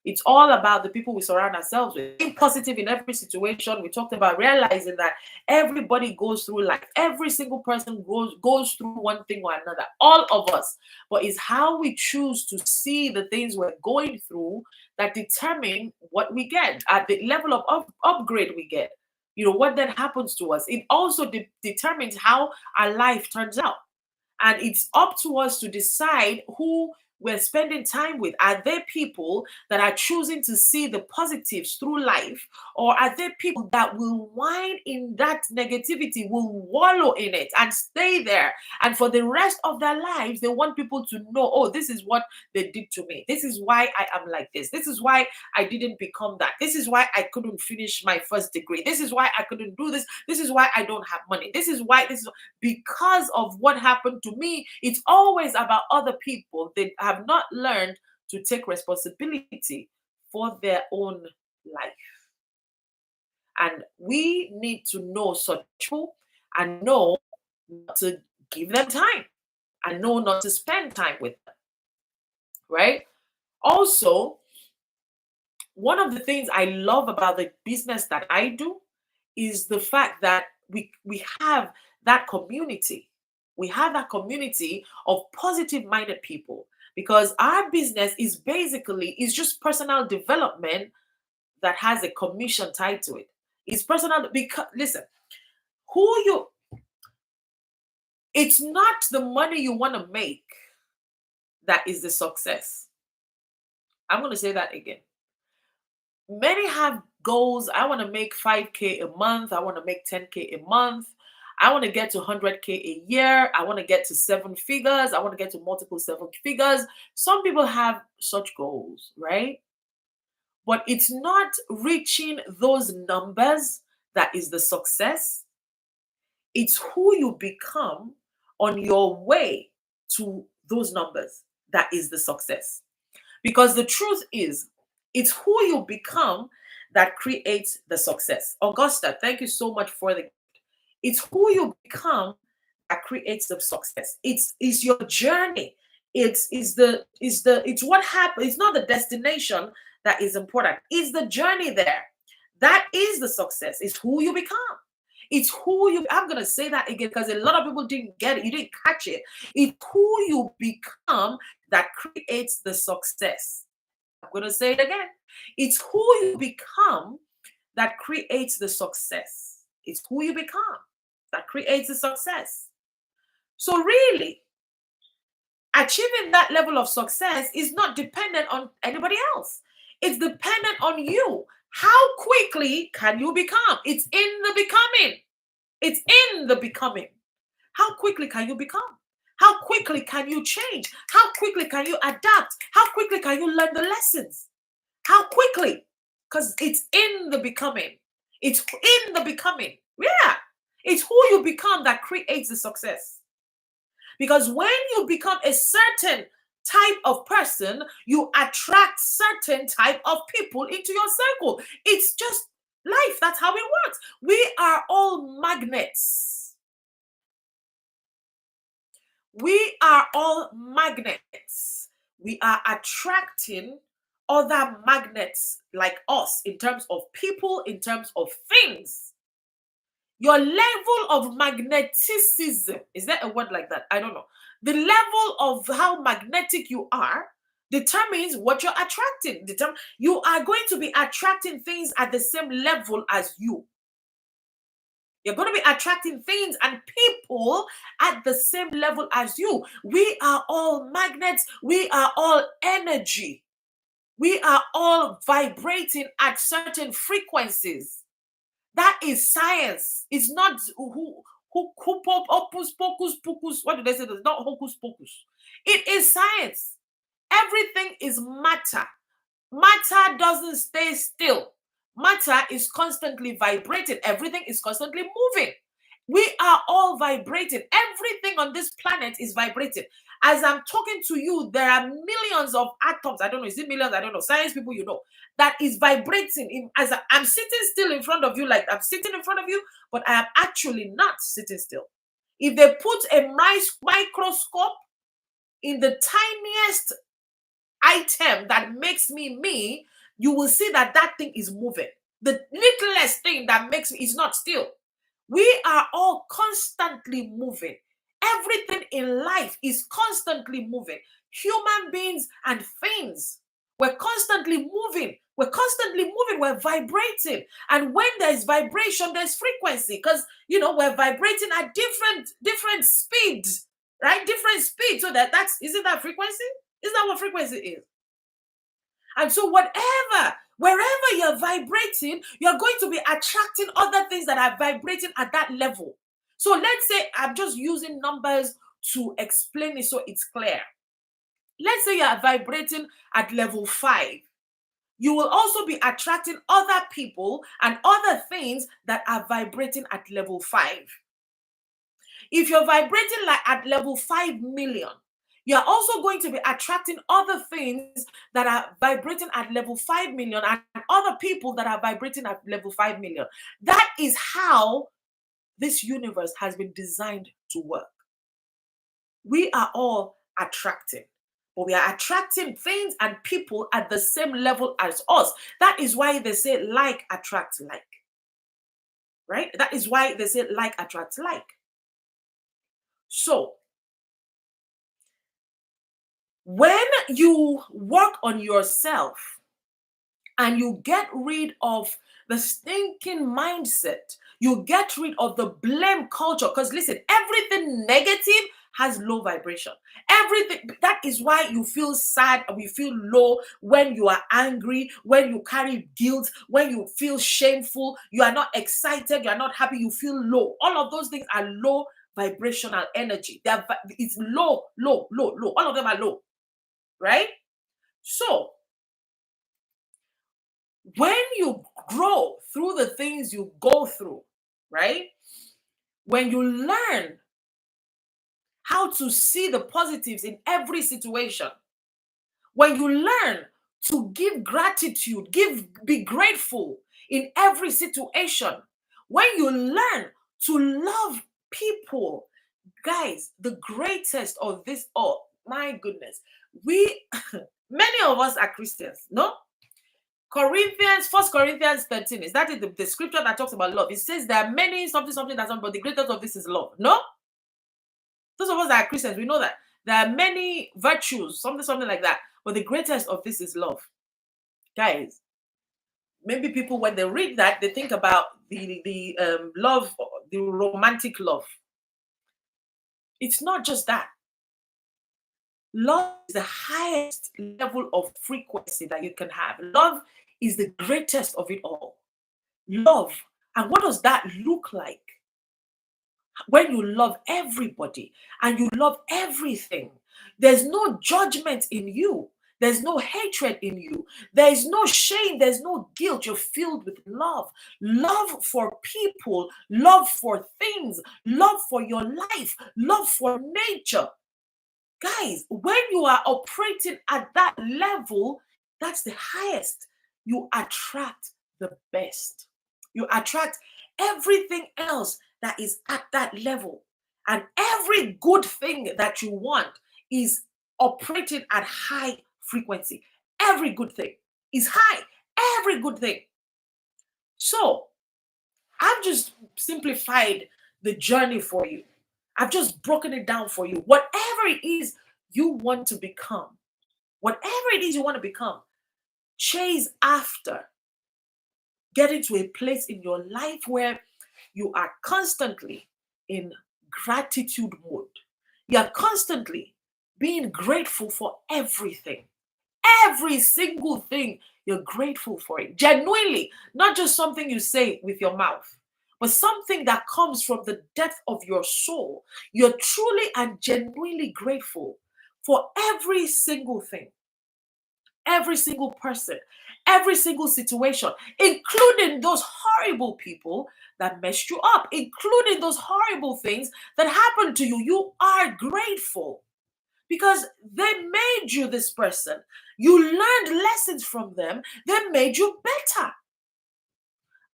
It's all about the people we surround ourselves with. Being positive in every situation. We talked about realizing that everybody goes through life. Every single person goes through one thing or another. All of us. But it's how we choose to see the things we're going through that determine what we get, at the level of upgrade we get. What then happens to us. It also determines how our life turns out. And it's up to us to decide who we're spending time with. Are there people that are choosing to see the positives through life? Or are there people that will whine in that negativity, will wallow in it and stay there? And for the rest of their lives, they want people to know, oh, this is what they did to me. This is why I am like this. This is why I didn't become that. This is why I couldn't finish my first degree. This is why I couldn't do this. This is why I don't have money. This is why because of what happened to me. It's always about other people. They have not learned to take responsibility for their own life. And we need to know such people and know not to give them time and know not to spend time with them. Right? Also, one of the things I love about the business that I do is the fact that we have that community. We have that community of positive minded people because our business is just personal development that has a commission tied to it. It's personal because listen, who you it's not the money you want to make that is the success. I'm going to say that again. Many have goals. I want to make 5K a month. I want to make 10K a month. I want to get to 100K a year. I want to get to seven figures. I want to get to multiple seven figures. Some people have such goals, right? But it's not reaching those numbers that is the success. It's who you become on your way to those numbers that is the success. Because the truth is, it's who you become that creates the success. Augusta, thank you so much for the. It's who you become that creates the success. It's your journey. It's what happens. It's not the destination that is important. It's the journey there. That is the success. It's who you become. It's who you. I'm gonna say that again because a lot of people didn't get it. You didn't catch it. It's who you become that creates the success. I'm going to say it again. It's who you become that creates the success. It's who you become that creates the success. So, really, achieving that level of success is not dependent on anybody else, it's dependent on you. How quickly can you become? It's in the becoming. It's in the becoming. How quickly can you become? How quickly can you change? How quickly can you adapt? How quickly can you learn the lessons? How quickly? Because it's in the becoming. It's in the becoming. Yeah. It's who you become that creates the success. Because when you become a certain type of person, you attract certain type of people into your circle. It's just life. That's how it works. We are all magnets. We are all magnets. We are attracting other magnets like us in terms of people, in terms of things. Your level of magnetism, is there a word like that? I don't know. The level of how magnetic you are determines what you're attracting. You are going to be attracting things at the same level as you. You're going to be attracting things and people at the same level as you. We are all magnets. We are all energy. We are all vibrating at certain frequencies. That is science. It's not hocus pocus pocus. What do they say? It's not hocus pocus. It is science. Everything is matter. Matter doesn't stay still. Matter is constantly vibrating. Everything is constantly moving. We are all vibrating. Everything on this planet is vibrating. As I'm talking to you, there are millions of atoms. I don't know, is it millions? I don't know. Science people, that is vibrating. As I'm sitting still in front of you, like I'm sitting in front of you, but I am actually not sitting still. If they put a microscope in the tiniest item that makes me, you will see that thing is moving. The littlest thing that makes me is not still. We are all constantly moving. Everything in life is constantly moving. Human beings and things. We're constantly moving. We're vibrating. And when there's vibration, there's frequency. Because we're vibrating at different speeds, right? Different speeds. So isn't that frequency? Isn't that what frequency is? And so wherever you're vibrating, you're going to be attracting other things that are vibrating at that level. So let's say I'm just using numbers to explain it so it's clear. Let's say you're vibrating at level 5. You will also be attracting other people and other things that are vibrating at level 5. If you're vibrating like at level 5 million, you're also going to be attracting other things that are vibrating at level 5 million and other people that are vibrating at level 5 million. That is how this universe has been designed to work. We are all attracting, but we are attracting things and people at the same level as us. That is why they say like attracts like. Right? That is why they say like attracts like. So, when you work on yourself and you get rid of the stinking mindset, you get rid of the blame culture. Because listen, everything negative has low vibration. Everything that is why you feel sad and you feel low when you are angry, when you carry guilt, when you feel shameful, you are not excited, you are not happy, you feel low. All of those things are low vibrational energy. It's low, low, low, low. All of them are low, right? So when you grow through the things you go through, right? When you learn how to see the positives in every situation, when you learn to give gratitude, be grateful in every situation, when you learn to love people, guys, the greatest of this all, my goodness, we many of us are Christians, no? First Corinthians 13, is that the scripture that talks about love? It says there are many something that's on, but the greatest of this is love. No? Those of us that are Christians, we know that there are many virtues, something like that, but the greatest of this is love. Guys, maybe people when they read that, they think about the love, the romantic love. It's not just that. Love is the highest level of frequency that you can have. Love is the greatest of it all. Love. And what does that look like? When you love everybody and you love everything, there's no judgment in you. There's no hatred in you. There is no shame. There's no guilt. You're filled with love. Love for people, love for things, love for your life, love for nature. Guys, when you are operating at that level, that's the highest. You attract the best. You attract everything else that is at that level. And every good thing that you want is operating at high frequency. Every good thing is high. Every good thing. So, I've just simplified the journey for you. I've just broken it down for you. Whatever it is you want to become, chase after. Getting to a place in your life where you are constantly in gratitude mode. You are constantly being grateful for everything. Every single thing, you're grateful for it. Genuinely, not just something you say with your mouth, but something that comes from the depth of your soul. You're truly and genuinely grateful for every single thing, every single person, every single situation, including those horrible people that messed you up, including those horrible things that happened to you. You are grateful because they made you this person. You learned lessons from them. They made you better.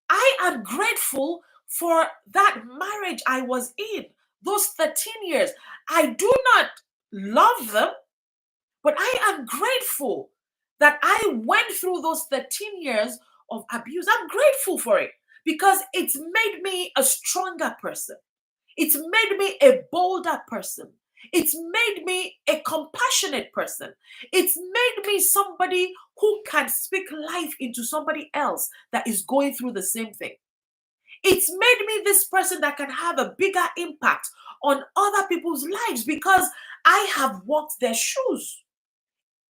I am grateful for that marriage I was in, those 13 years. I do not love them, but I am grateful that I went through those 13 years of abuse. I'm grateful for it because it's made me a stronger person. It's made me a bolder person. It's made me a compassionate person. It's made me somebody who can speak life into somebody else that is going through the same thing. It's made me this person that can have a bigger impact on other people's lives because I have walked their shoes.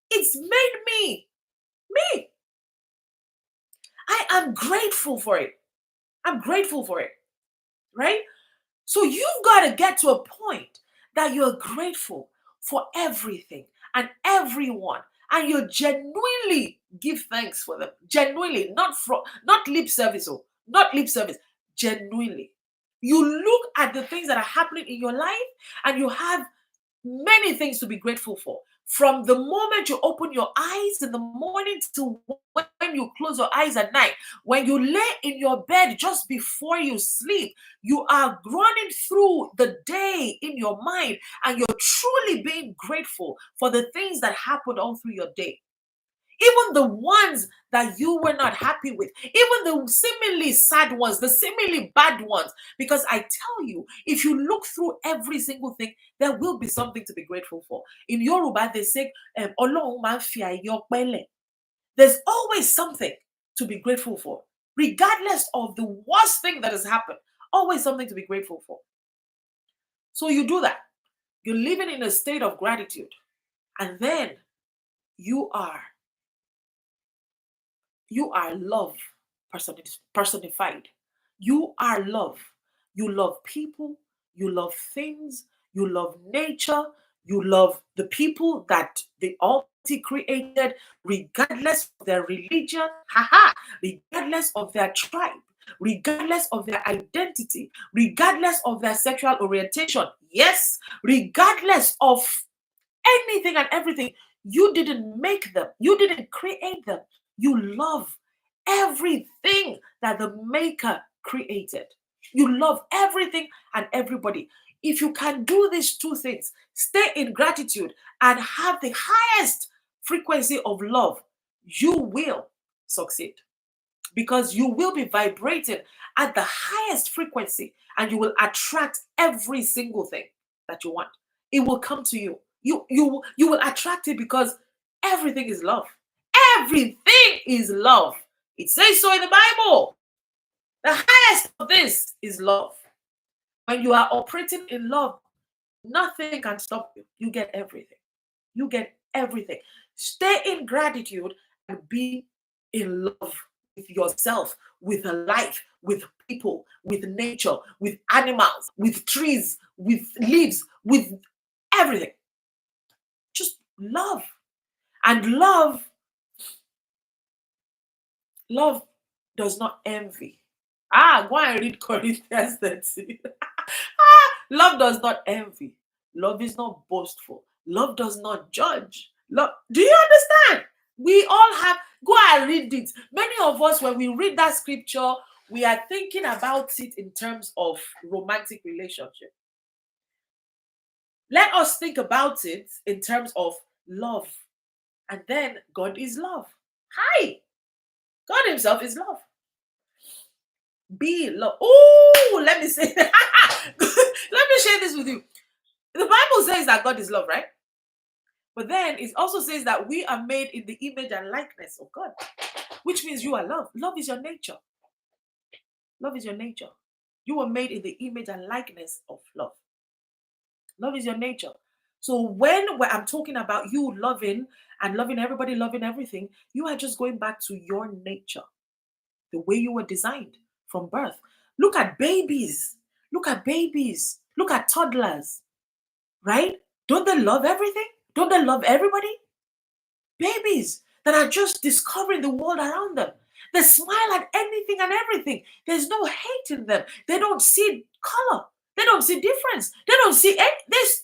It's made me. I am grateful for it. I'm grateful for it, right? So you've got to get to a point that you're grateful for everything and everyone, and you genuinely give thanks for them. Genuinely, not lip service, not lip service. Genuinely, you look at the things that are happening in your life, and you have many things to be grateful for. From the moment you open your eyes in the morning to when you close your eyes at night, when you lay in your bed just before you sleep, you are running through the day in your mind and you're truly being grateful for the things that happened all through your day. even the ones that you were not happy with, even the seemingly sad ones, the seemingly bad ones. Because I tell you, if you look through every single thing, there will be something to be grateful for. In Yoruba, they say, "Ọlọ́run máa ń fi àìyọ̀ pẹ́lẹ̀." There's always something to be grateful for, regardless of the worst thing that has happened. Always something to be grateful for. So you do that. You're living in a state of gratitude. And then you are love personified. You are love. You love people, you love things, you love nature, you love the people that the Almighty created, regardless of their religion, regardless of their tribe, regardless of their identity, regardless of their sexual orientation. Yes, regardless of anything and everything. You didn't make them, you didn't create them. You love everything that the Maker created. You love everything and everybody. If you can do these two things, stay in gratitude and have the highest frequency of love, you will succeed, because you will be vibrating at the highest frequency and you will attract every single thing that you want. It will come to you. You will attract it, because everything is love. Everything is love. It says so in the Bible. The highest of this is love. When you are operating in love, nothing can stop you. You get everything. You get everything. Stay in gratitude and be in love with yourself, with life, with people, with nature, with animals, with trees, with leaves, with everything. Just love. And love does not envy. Go and read Corinthians 13. Love does not envy. Love is not boastful. Love does not judge. Love, do you understand? We all have, go and read it. Many of us, when we read that scripture, we are thinking about it in terms of romantic relationship. Let us think about it in terms of love. And then God is love. Hi. God himself is love. Be love. Oh, let me say that. Let me share this with you. The Bible says that God is love, right? But then it also says that we are made in the image and likeness of God, which means you are love. Love is your nature. Love is your nature. You were made in the image and likeness of love. Love is your nature. So when I'm talking about you loving and loving everybody, loving everything, you are just going back to your nature, the way you were designed from birth. Look at babies. Look at babies. Look at toddlers, right? Don't they love everything? Don't they love everybody? Babies that are just discovering the world around them. They smile at anything and everything. There's no hate in them. They don't see color. They don't see difference. They don't see this.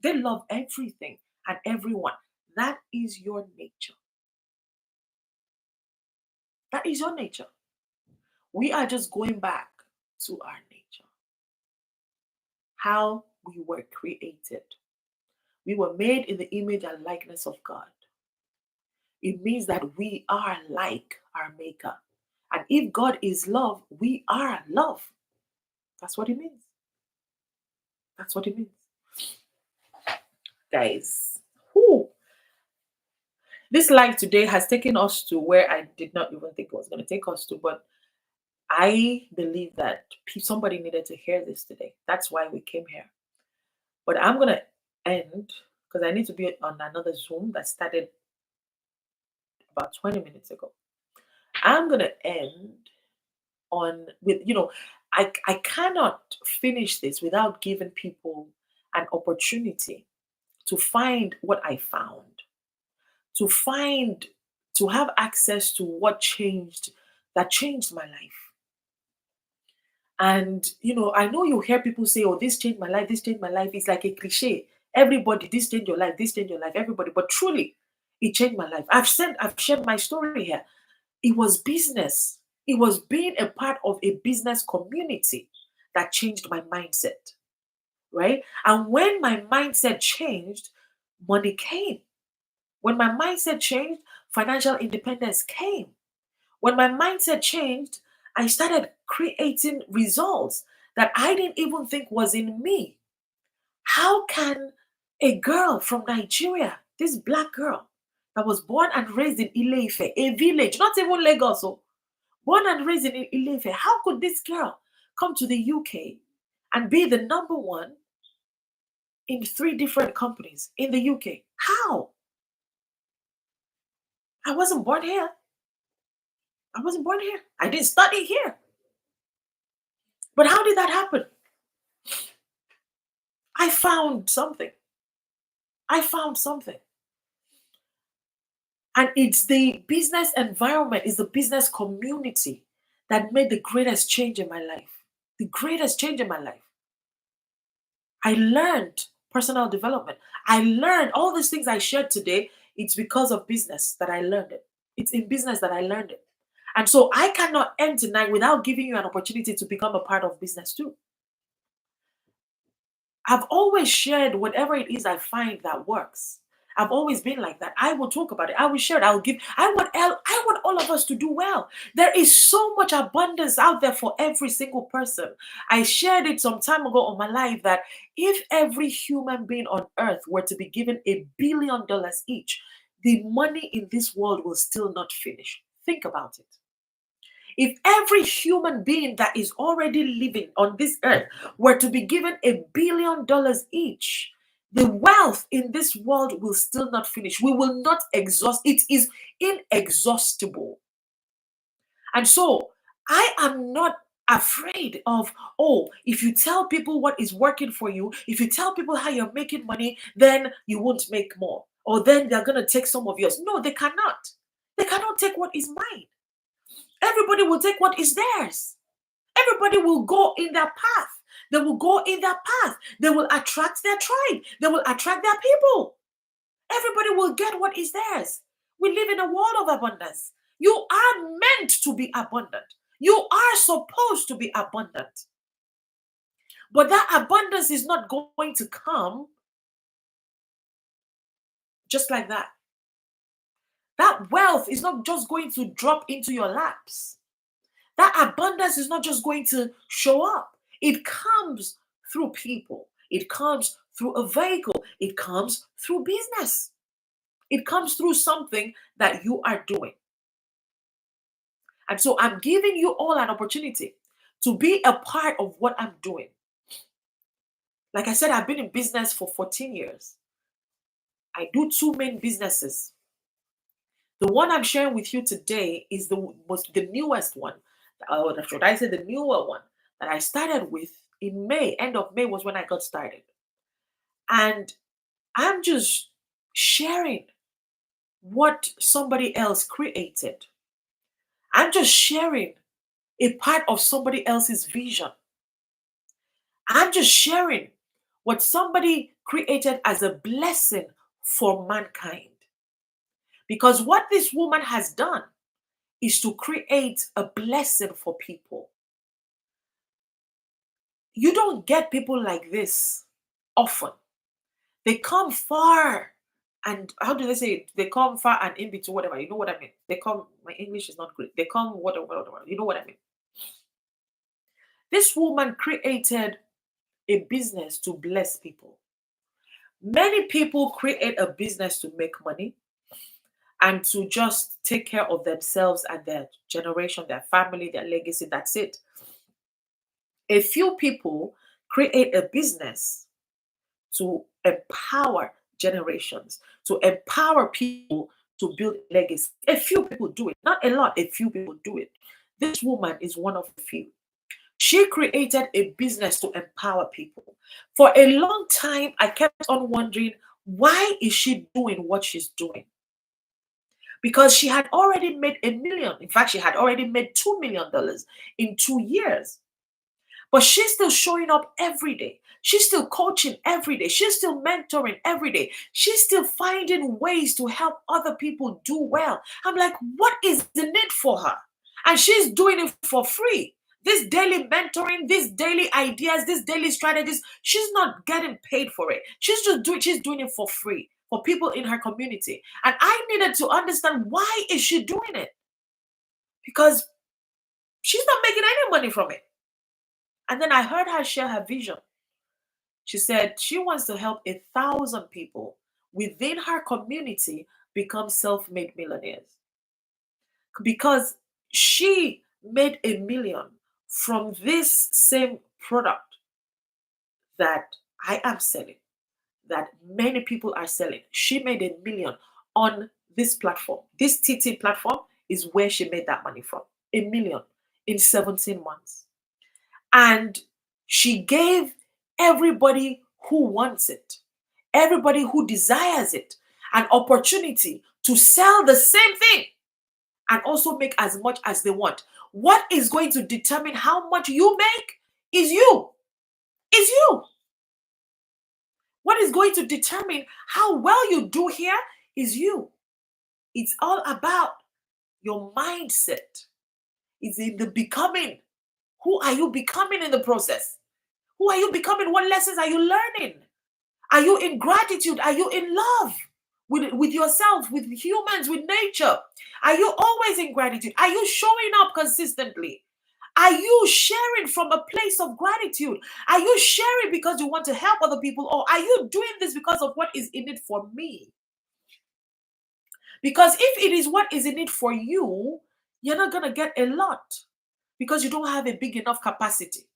They love everything and everyone. That is your nature. That is your nature. We are just going back to our nature. How we were created. We were made in the image and likeness of God. It means that we are like our Maker. And if God is love, we are love. That's what it means. That's what it means. Guys, this life today has taken us to where I did not even think it was going to take us to, but I believe that somebody needed to hear this today. That's why we came here. But I'm going to end, because I need to be on another Zoom that started about 20 minutes ago. I'm going to end on with, I cannot finish this without giving people an opportunity to find what I found, to have access to what changed my life. And I know you hear people say, oh, this changed my life, this changed my life. It's like a cliche. Everybody, this changed your life, this changed your life, everybody. But truly, it changed my life. I've shared my story here. It was business. It was being a part of a business community that changed my mindset, right? And when my mindset changed, money came. When my mindset changed, financial independence came. When my mindset changed, I started creating results that I didn't even think was in me. How can a girl from Nigeria, this black girl that was born and raised in Ile-Ife, a village, not even Lagos, oh, born and raised in Ile-Ife, how could this girl come to the UK and be the number one in 3 different companies in the UK? How? I wasn't born here. I wasn't born here. I didn't study here. But how did that happen? I found something. I found something. And it's the business environment, it's the business community that made the greatest change in my life. The greatest change in my life. I learned personal development. I learned all these things I shared today. It's because of business that I learned it. It's in business that I learned it. And so I cannot end tonight without giving you an opportunity to become a part of business too. I've always shared whatever it is I find that works. I've always been like that. I will talk about it. I will share it. I'll give. I want all of us to do well. There is so much abundance out there for every single person. I shared it some time ago on my live that if every human being on earth were to be given $1 billion each, the money in this world will still not finish. Think about it. If every human being that is already living on this earth were to be given $1 billion each, the wealth in this world will still not finish. We will not exhaust. It is inexhaustible. And so I am not afraid of, oh, if you tell people what is working for you, if you tell people how you're making money, then you won't make more. Or then they're going to take some of yours. No, they cannot. They cannot take what is mine. Everybody will take what is theirs. Everybody will go in their path. They will go in their path. They will attract their tribe. They will attract their people. Everybody will get what is theirs. We live in a world of abundance. You are meant to be abundant. You are supposed to be abundant. But that abundance is not going to come just like that. That wealth is not just going to drop into your laps. That abundance is not just going to show up. It comes through people. It comes through a vehicle. It comes through business. It comes through something that you are doing. And so I'm giving you all an opportunity to be a part of what I'm doing. Like I said, I've been in business for 14 years. I do 2 main businesses. The one I'm sharing with you today is the newest one, or should I say the newer one that I started with in May. End of May was when I got started. And I'm just sharing what somebody else created. I'm just sharing a part of somebody else's vision. I'm just sharing what somebody created as a blessing for mankind. Because what this woman has done is to create a blessing for people. You don't get people like this often. They come far, and how do they say it? They come far and in between, whatever. You know what I mean? They come, my English is not great. They come, whatever, whatever. You know what I mean? This woman created a business to bless people. Many people create a business to make money and to just take care of themselves and their generation, their family, their legacy. That's it. A few people create a business to empower generations, to empower people to build legacy. A few people do it, not a lot, a few people do it. This woman is one of the few. She created a business to empower people. For a long time, I kept on wondering, why is she doing what she's doing? Because she had already made $1 million. In fact, she had already made $2 million in 2 years. But she's still showing up every day. She's still coaching every day. She's still mentoring every day. She's still finding ways to help other people do well. I'm like, what is the need for her? And she's doing it for free. This daily mentoring, these daily ideas, these daily strategies, she's not getting paid for it. She's doing it for free for people in her community. And I needed to understand, why is she doing it? Because she's not making any money from it. And then I heard her share her vision. She said she wants to help 1,000 people within her community become self-made millionaires. Because she made $1 million from this same product that I am selling, that many people are selling. She made $1 million on this platform. This TT platform is where she made that money from. $1 million in 17 months. And she gave everybody who wants it, everybody who desires it, an opportunity to sell the same thing and also make as much as they want. What is going to determine how much you make is you. Is you. What is going to determine how well you do here is you. It's all about your mindset. It's in the becoming. Who are you becoming in the process? Who are you becoming? What lessons are you learning? Are you in gratitude? Are you in love with yourself, with humans, with nature? Are you always in gratitude? Are you showing up consistently? Are you sharing from a place of gratitude? Are you sharing because you want to help other people? Or are you doing this because of what is in it for me? Because if it is what is in it for you, you're not going to get a lot because you don't have a big enough capacity.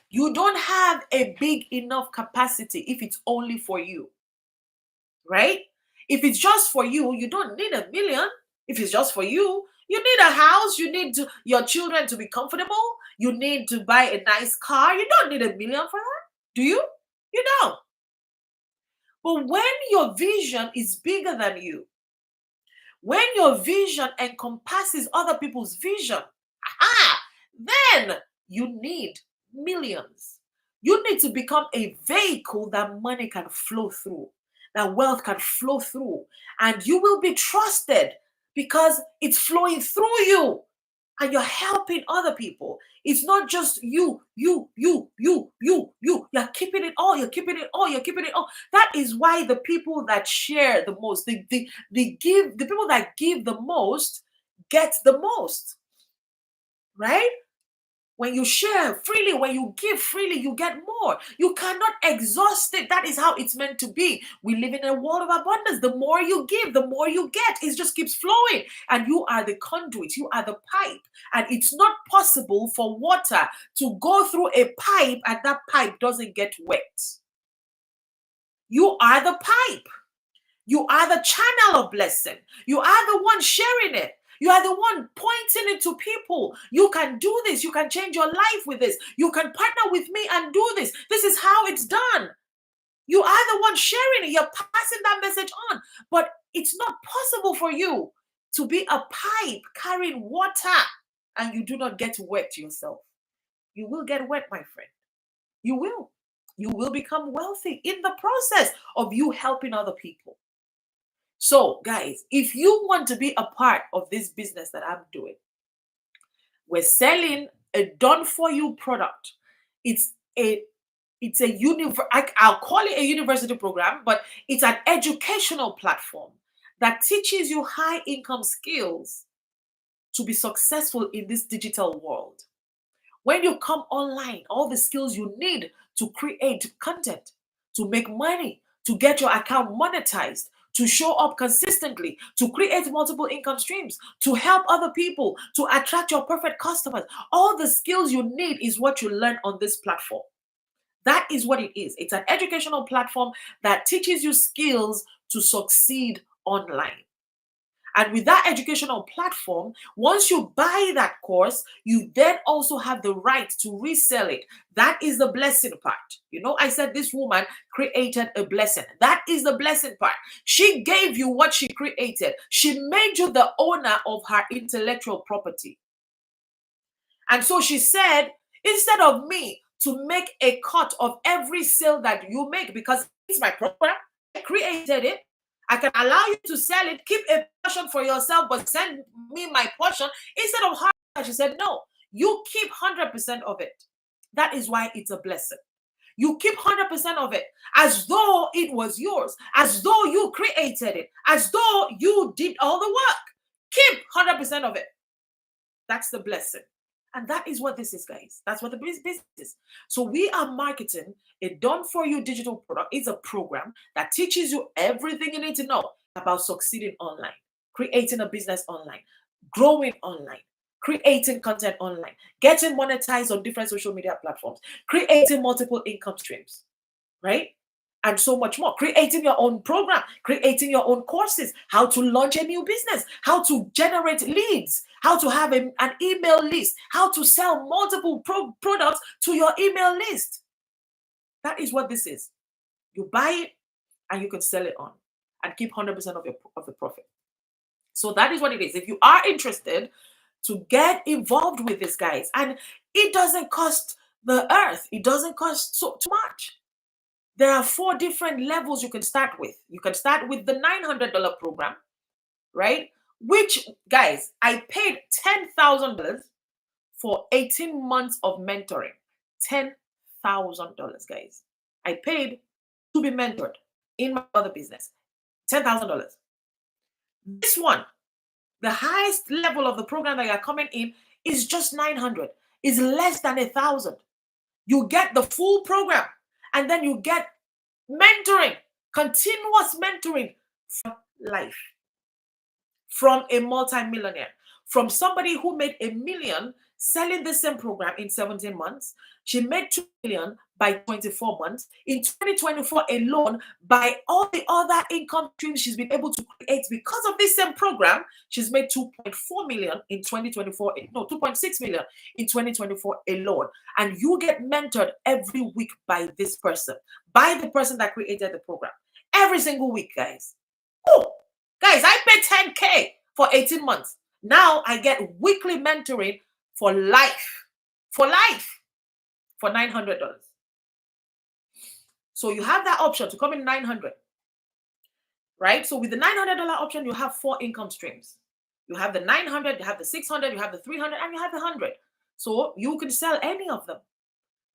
You don't have a big enough capacity if it's only for you, right? If it's just for you, you don't need $1 million. If it's just for you, you need a house. You need your children to be comfortable. You need to buy a nice car. You don't need $1 million for that, do you? You don't. But when your vision is bigger than you, when your vision encompasses other people's vision, then you need millions. You need to become a vehicle that money can flow through, that wealth can flow through, and you will be trusted because it's flowing through you and you're helping other people. It's not just you. You're keeping it all. You're keeping it all. You're keeping it all. That is why the people that share the most, they give, the people that give the most get the most, right? When you share freely, when you give freely, you get more. You cannot exhaust it. That is how it's meant to be. We live in a world of abundance. The more you give, the more you get. It just keeps flowing. And you are the conduit. You are the pipe. And it's not possible for water to go through a pipe and that pipe doesn't get wet. You are the pipe. You are the channel of blessing. You are the one sharing it. You are the one pointing it to people. You can do this. You can change your life with this. You can partner with me and do this. This is how it's done. You are the one sharing it. You're passing that message on. But it's not possible for you to be a pipe carrying water and you do not get wet yourself. You will get wet, my friend. You will. You will become wealthy in the process of you helping other people. So, guys, if you want to be a part of this business that I'm doing, we're selling a done-for-you product. It's a I'll call it a university program, but it's an educational platform that teaches you high-income skills to be successful in this digital world. When you come online, all the skills you need to create content, to make money, to get your account monetized, to show up consistently, to create multiple income streams, to help other people, to attract your perfect customers. All the skills you need is what you learn on this platform. That is what it is. It's an educational platform that teaches you skills to succeed online. And with that educational platform, once you buy that course, you then also have the right to resell it. That is the blessing part. You know, I said this woman created a blessing. That is the blessing part. She gave you what she created. She made you the owner of her intellectual property. And so she said, instead of me to make a cut of every sale that you make, because it's my program, I created it, I can allow you to sell it, keep a portion for yourself, but send me my portion. Instead of her, she said, no, you keep 100% of it. That is why it's a blessing. You keep 100% of it as though it was yours, as though you created it, as though you did all the work. Keep 100% of it. That's the blessing. And that is what this is, guys. That's what the business is. So we are marketing a done-for-you digital product. It's a program that teaches you everything you need to know about succeeding online, creating a business online, growing online, creating content online, getting monetized on different social media platforms, creating multiple income streams, right? And so much more. Creating your own program, creating your own courses, how to launch a new business, how to generate leads, how to have an email list, how to sell multiple products to your email list. That is what this is. You buy it and you can sell it on and keep 100% of the profit. So that is what it is. If you are interested to get involved with this, guys, and it doesn't cost the earth, it doesn't cost so too much. There are 4 different levels you can start with. You can start with the $900 program, right? Which, guys, I paid $10,000 for 18 months of mentoring. $10,000, guys. I paid to be mentored in my other business. $10,000. This one, the highest level of the program that you're coming in is just 900. Is less than 1,000. You get the full program. And then you get mentoring, continuous mentoring for life from a multimillionaire, from somebody who made $1 million selling the same program in 17 months. She made $2 million by 24 months. In 2024 alone, by all the other income streams she's been able to create because of this same program, she's made 2.4 million in 2024. No, 2.6 million in 2024 alone. And you get mentored every week by this person, by the person that created the program. Every single week, guys. Oh, guys, I paid $10K for 18 months. Now I get weekly mentoring for life. For life. For $900. So you have that option to come in 900, right? So with the $900 option, you have 4 income streams. You have the 900, you have the 600, you have the 300, and you have the 100. So you can sell any of them,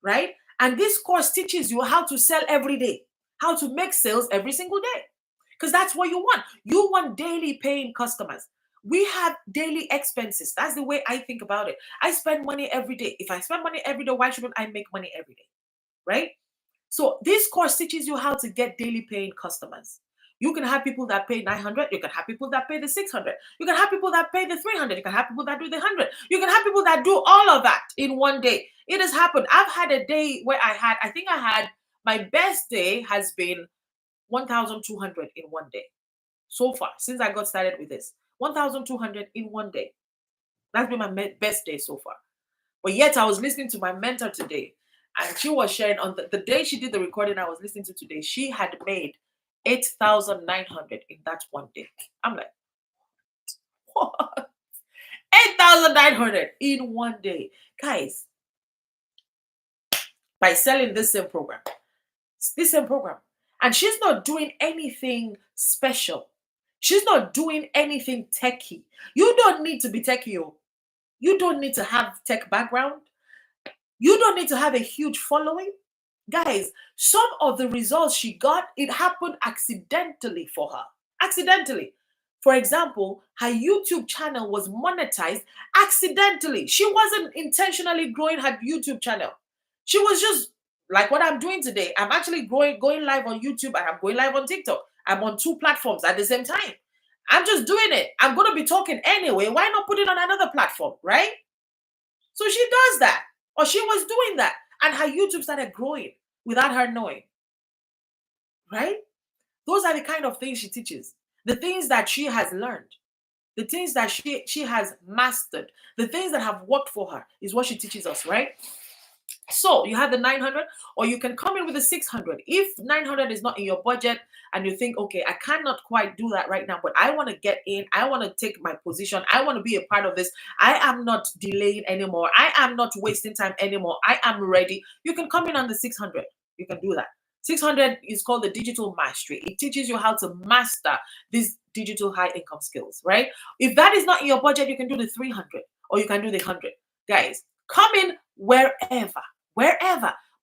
right? And this course teaches you how to sell every day, how to make sales every single day, because that's what you want. You want daily paying customers. We have daily expenses. That's the way I think about it. I spend money every day. If I spend money every day, why shouldn't I make money every day, right? So this course teaches you how to get daily paying customers. You can have people that pay 900. You can have people that pay the 600. You can have people that pay the 300. You can have people that do the 100. You can have people that do all of that in one day. It has happened. I've had a day where I think I had, my best day has been 1,200 in one day. So far, since I got started with this, 1,200 in one day. That's been my best day so far. But yet I was listening to my mentor today, and she was sharing on the day she did the recording I was listening to today, she had made 8,900 in that one day. I'm like, what? 8,900 in one day. Guys, by selling this same program. This same program. And she's not doing anything special. She's not doing anything techy. You don't need to be techy. You don't need to have tech background. You don't need to have a huge following. Guys, some of the results she got, it happened accidentally for her. Accidentally. For example, her YouTube channel was monetized accidentally. She wasn't intentionally growing her YouTube channel. She was just like what I'm doing today. I'm actually going live on YouTube and I'm going live on TikTok. I'm on 2 platforms at the same time. I'm just doing it. I'm going to be talking anyway. Why not put it on another platform, right? So she does that. Or she was doing that. And her YouTube started growing without her knowing. Right? Those are the kind of things she teaches. The things that she has learned. The things that she has mastered. The things that have worked for her is what she teaches us, right? So you have the 900, or you can come in with the 600. If 900 is not in your budget and you think, okay, I cannot quite do that right now, but I want to get in, I want to take my position, I want to be a part of this, I am not delaying anymore, I am not wasting time anymore, I am ready, you can come in on the 600. You can do that. 600 is called the digital mastery. It teaches you how to master these digital high income skills, right? If that is not in your budget, you can do the 300 or you can do the 100. Guys, come in wherever.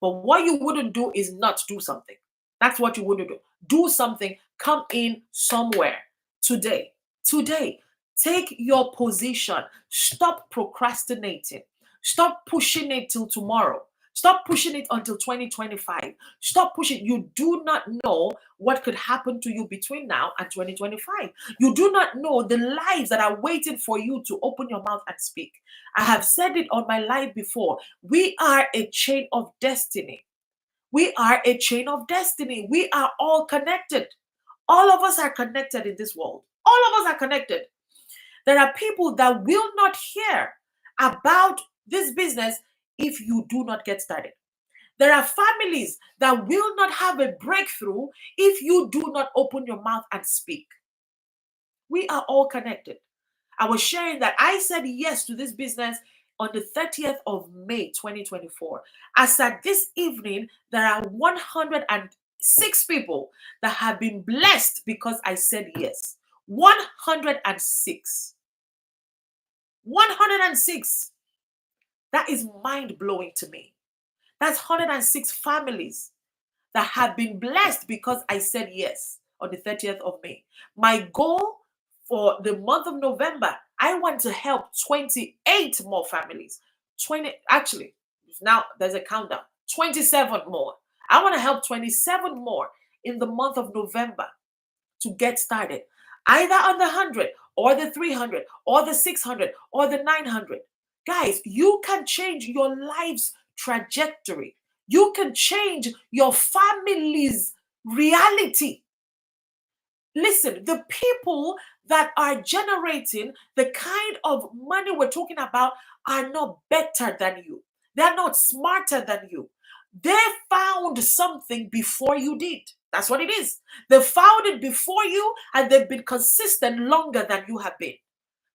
But But what you wouldn't do is not do something. That's what you wouldn't do. Do something. Come in somewhere today. Today. Take your position. Stop procrastinating. Stop pushing it till tomorrow. Stop pushing it until 2025. Stop pushing. You do not know what could happen to you between now and 2025. You do not know the lives that are waiting for you to open your mouth and speak. I have said it on my live before. We are a chain of destiny. We are a chain of destiny. We are all connected. All of us are connected in this world. All of us are connected. There are people that will not hear about this business if you do not get started. There are families that will not have a breakthrough if you do not open your mouth and speak. We are all connected. I was sharing that I said yes to this business on the 30th of May 2024. As at this evening, there are 106 people that have been blessed because I said yes. 106. 106. That is mind blowing to me. That's 106 families that have been blessed because I said yes on the 30th of May. My goal for the month of November, I want to help 28 more families. 20, actually, now there's a countdown. 27 more. I want to help 27 more in the month of November to get started, either on the 100 or the 300 or the 600 or the 900. Guys, you can change your life's trajectory. You can change your family's reality. Listen, the people that are generating the kind of money we're talking about are not better than you. They're not smarter than you. They found something before you did. That's what it is. They found it before you and they've been consistent longer than you have been.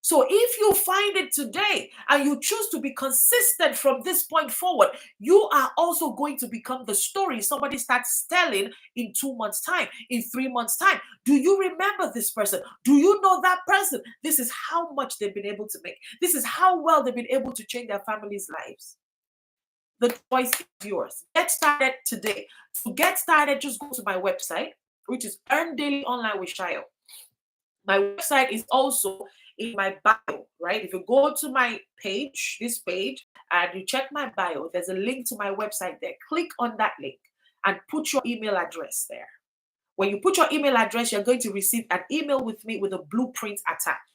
So if you find it today and you choose to be consistent from this point forward, you are also going to become the story somebody starts telling in 2 months' time, in 3 months' time. Do you remember this person? Do you know that person? This is how much they've been able to make. This is how well they've been able to change their families' lives. The choice is yours. Get started today. To get started, just go to my website, which is Earn Daily Online with Shayo. My website is also in my bio, right? If you go to my page, this page, and you check my bio, there's a link to my website there. Click on that link and put your email address there. When you put your email address, you're going to receive an email with me with a blueprint attached.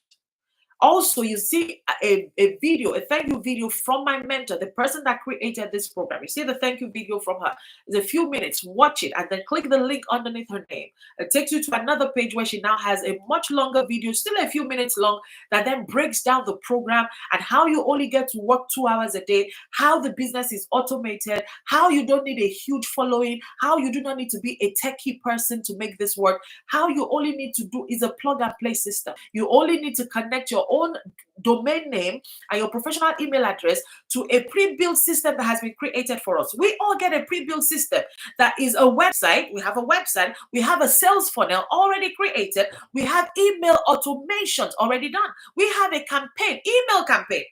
Also, you see a video, a thank you video from my mentor, the person that created this program. You see the thank you video from her. It's a few minutes. Watch it and then click the link underneath her name. It takes you to another page where she now has a much longer video, still a few minutes long, that then breaks down the program and how you only get to work 2 hours a day, how the business is automated, how you don't need a huge following, how you do not need to be a techie person to make this work, how you only need to do is a plug and play system. You only need to connect your own domain name and your professional email address to a pre-built system that has been created for us. We all get a pre-built system that is a website. We have a website. We have a sales funnel already created. We have email automations already done. We have a campaign, email campaign.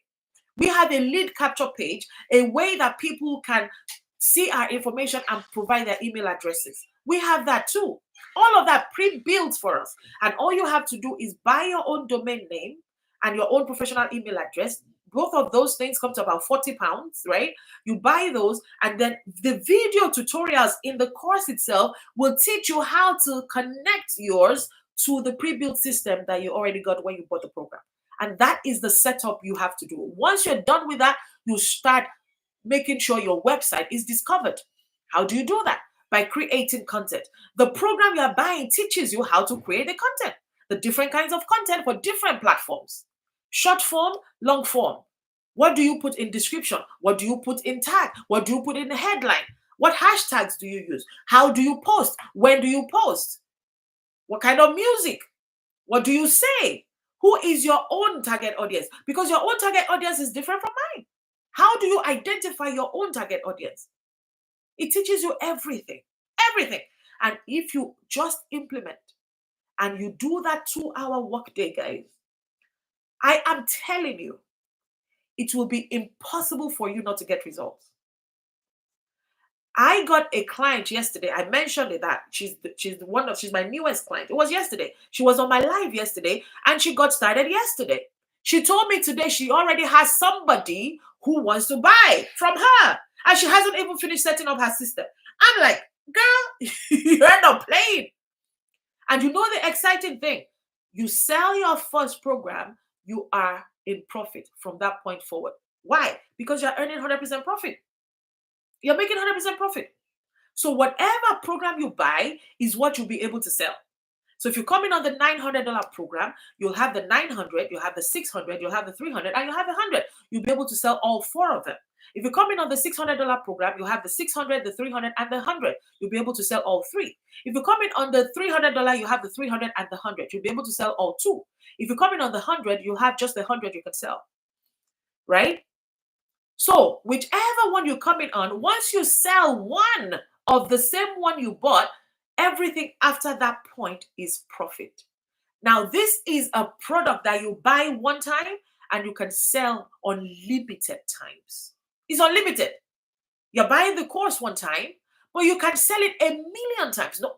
We have a lead capture page, a way that people can see our information and provide their email addresses. We have that too. All of that pre-built for us. And all you have to do is buy your own domain name and your own professional email address. Both of those things come to about 40 pounds, right? You buy those, and then the video tutorials in the course itself will teach you how to connect yours to the pre-built system that you already got when you bought the program. And that is the setup you have to do. Once you're done with that, you start making sure your website is discovered. How do you do that? By creating content. The program you're buying teaches you how to create the content, the different kinds of content for different platforms. Short form, long form. What do you put in description? What do you put in tag? What do you put in the headline? What hashtags do you use? How do you post? When do you post? What kind of music? What do you say? Who is your own target audience? Because your own target audience is different from mine. How do you identify your own target audience? It teaches you everything, everything. And if you just implement and you do that 2-hour workday, guys, I am telling you, it will be impossible for you not to get results. I got a client yesterday. I mentioned it that she's my newest client. It was yesterday. She was on my live yesterday and she got started yesterday. She told me today she already has somebody who wants to buy from her and she hasn't even finished setting up her system. I'm like, girl, you're not playing. And you know the exciting thing, you sell your first program, you are in profit from that point forward. Why? Because you're earning 100% profit. You're making 100% profit. So whatever program you buy is what you'll be able to sell. So if you come in on the $900 program, you'll have the 900, you'll have the 600, you'll have the 300, and you'll have the 100. You'll be able to sell all four of them. If you come in on the $600 program, you'll have the 600, the 300, and the 100. You'll be able to sell all three. If you come in on the $300, you have the 300 and the 100. You'll be able to sell all two. If you come in on the 100, you'll have just the 100 you can sell. Right? So whichever one you come in on, once you sell one of the same one you bought, everything after that point is profit. Now, this is a product that you buy one time and you can sell unlimited times. It's unlimited. You're buying the course one time, but you can sell it a million times. No,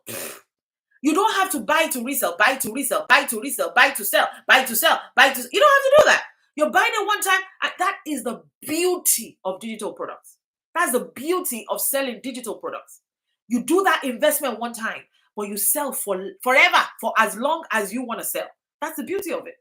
you don't have to buy to resell, buy to resell, buy to resell, buy to sell, buy to sell, buy to. You don't have to do that. You're buying it one time, and that is the beauty of digital products. That's the beauty of selling digital products. You do that investment one time, but you sell for forever, for as long as you want to sell. That's the beauty of it.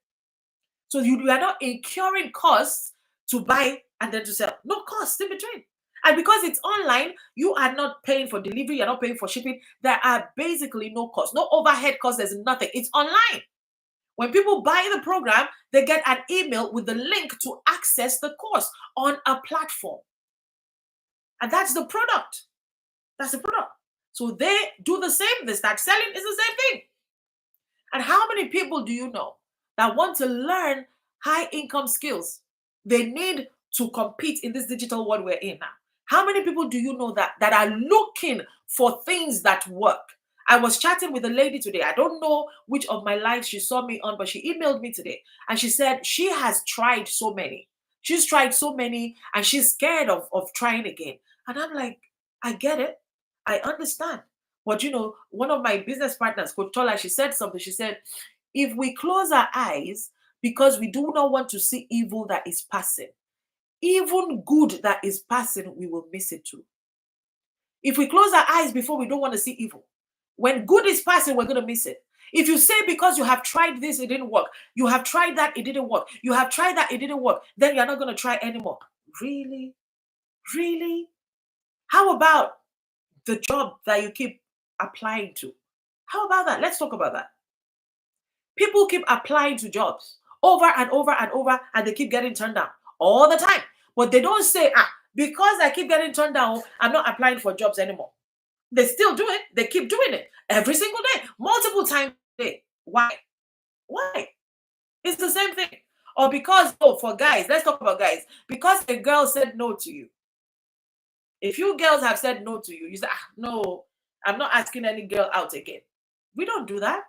So you are not incurring costs to buy and then to sell. No costs in between. And because it's online, you are not paying for delivery, you're not paying for shipping. There are basically no costs, no overhead costs, there's nothing. It's online. When people buy the program, they get an email with the link to access the course on a platform. And that's the product. That's the product. So they do the same. They start selling. It's the same thing. And how many people do you know that want to learn high income skills? They need to compete in this digital world we're in now. How many people do you know that are looking for things that work? I was chatting with a lady today. I don't know which of my lives she saw me on, but she emailed me today. And she said she has tried so many. She's tried so many and she's scared of trying again. And I'm like, I get it. I understand. But you know, one of my business partners, Coach Tola, she said something. She said, if we close our eyes because we do not want to see evil that is passing, even good that is passing, we will miss it too. If we close our eyes before we don't want to see evil, when good is passing, we're going to miss it. If you say because you have tried this, it didn't work, you have tried that, it didn't work, you have tried that, it didn't work, then you're not going to try anymore. Really? Really? How about the job that you keep applying to? How about that? Let's talk about that. People keep applying to jobs over and over and over, and they keep getting turned down all the time. But they don't say, because I keep getting turned down, I'm not applying for jobs anymore. They still do it. They keep doing it every single day, multiple times a day. Why? Why? It's the same thing. Or because, for guys, let's talk about guys. Because a girl said no to you. If you girls have said no to you, you say, no, I'm not asking any girl out again. We don't do that.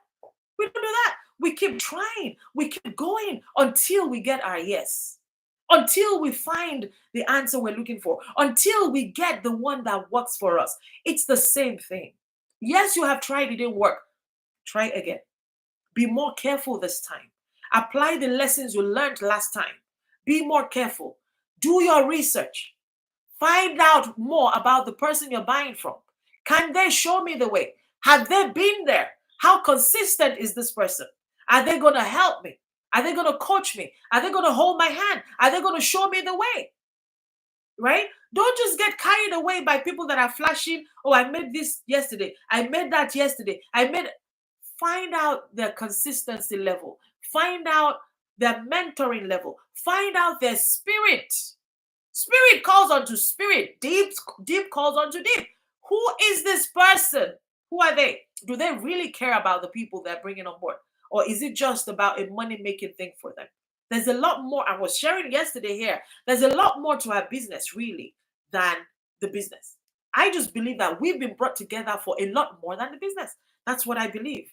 We don't do that. We keep trying. We keep going until we get our yes. Until we find the answer we're looking for. Until we get the one that works for us. It's the same thing. Yes, you have tried, it didn't work. Try again. Be more careful this time. Apply the lessons you learned last time. Be more careful. Do your research. Find out more about the person you're buying from. Can they show me the way? Have they been there? How consistent is this person? Are they going to help me? Are they going to coach me? Are they going to hold my hand? Are they going to show me the way? Right? Don't just get carried away by people that are flashing. Oh, I made this yesterday. I made that yesterday. Find out their consistency level. Find out their mentoring level. Find out their spirit. Spirit calls onto spirit. Deep calls onto deep. Who is this person? Who are they? Do they really care about the people they're bringing on board? Or is it just about a money-making thing for them? There's a lot more. I was sharing yesterday here. There's a lot more to our business, really, than the business. I just believe that we've been brought together for a lot more than the business. That's what I believe.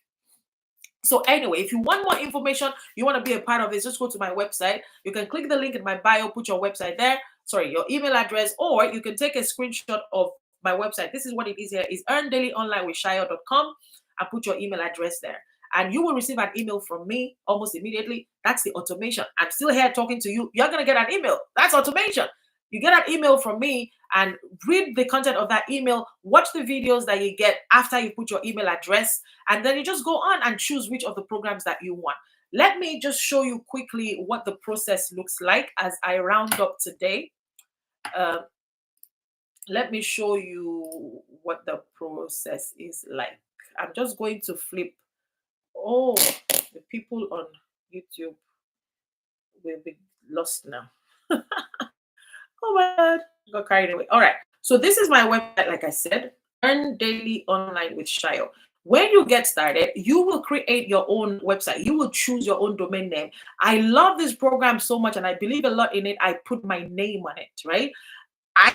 So anyway, if you want more information, you want to be a part of it, just go to my website. You can click the link in my bio, put your website there, your email address, or you can take a screenshot of my website. This is what it is here: is earndailyonlinewithshayo.com, and put your email address there. And you will receive an email from me almost immediately. That's the automation. I'm still here talking to you. You're going to get an email. That's automation. You get an email from me and read the content of that email, watch the videos that you get after you put your email address, and then you just go on and choose which of the programs that you want. Let me just show you quickly what the process looks like as I round up today. Let me show you what the process is like. I'm just going to flip. Oh, the people on YouTube will be lost now. Oh my God, got carried away. All right. So this is my website, like I said, Earn Daily Online with Shayo. When you get started, you will create your own website. You will choose your own domain name. I love this program so much and I believe a lot in it. I put my name on it, right? I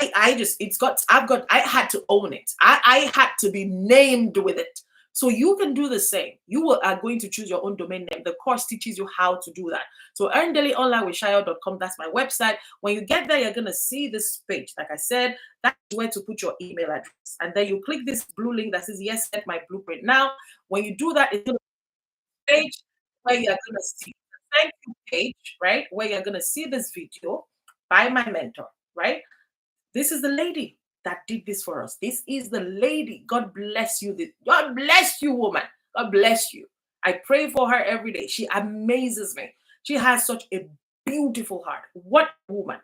had to own it. I had to be named with it. So you can do the same. Are going to choose your own domain name. The course teaches you how to do that. So earndailyonlinewithshayo.com, that's my website. When you get there, you're going to see this page. Like I said, that's where to put your email address. And then you click this blue link that says, yes, set my blueprint now. When you do that, it's going to be a page where you're going to see the thank you page, right? Where you're going to see this video by my mentor, right? This is the lady that did this for us. This is the lady. God bless you. God bless you, woman. God bless you. I pray for her every day. She amazes me. She has such a beautiful heart. What a woman.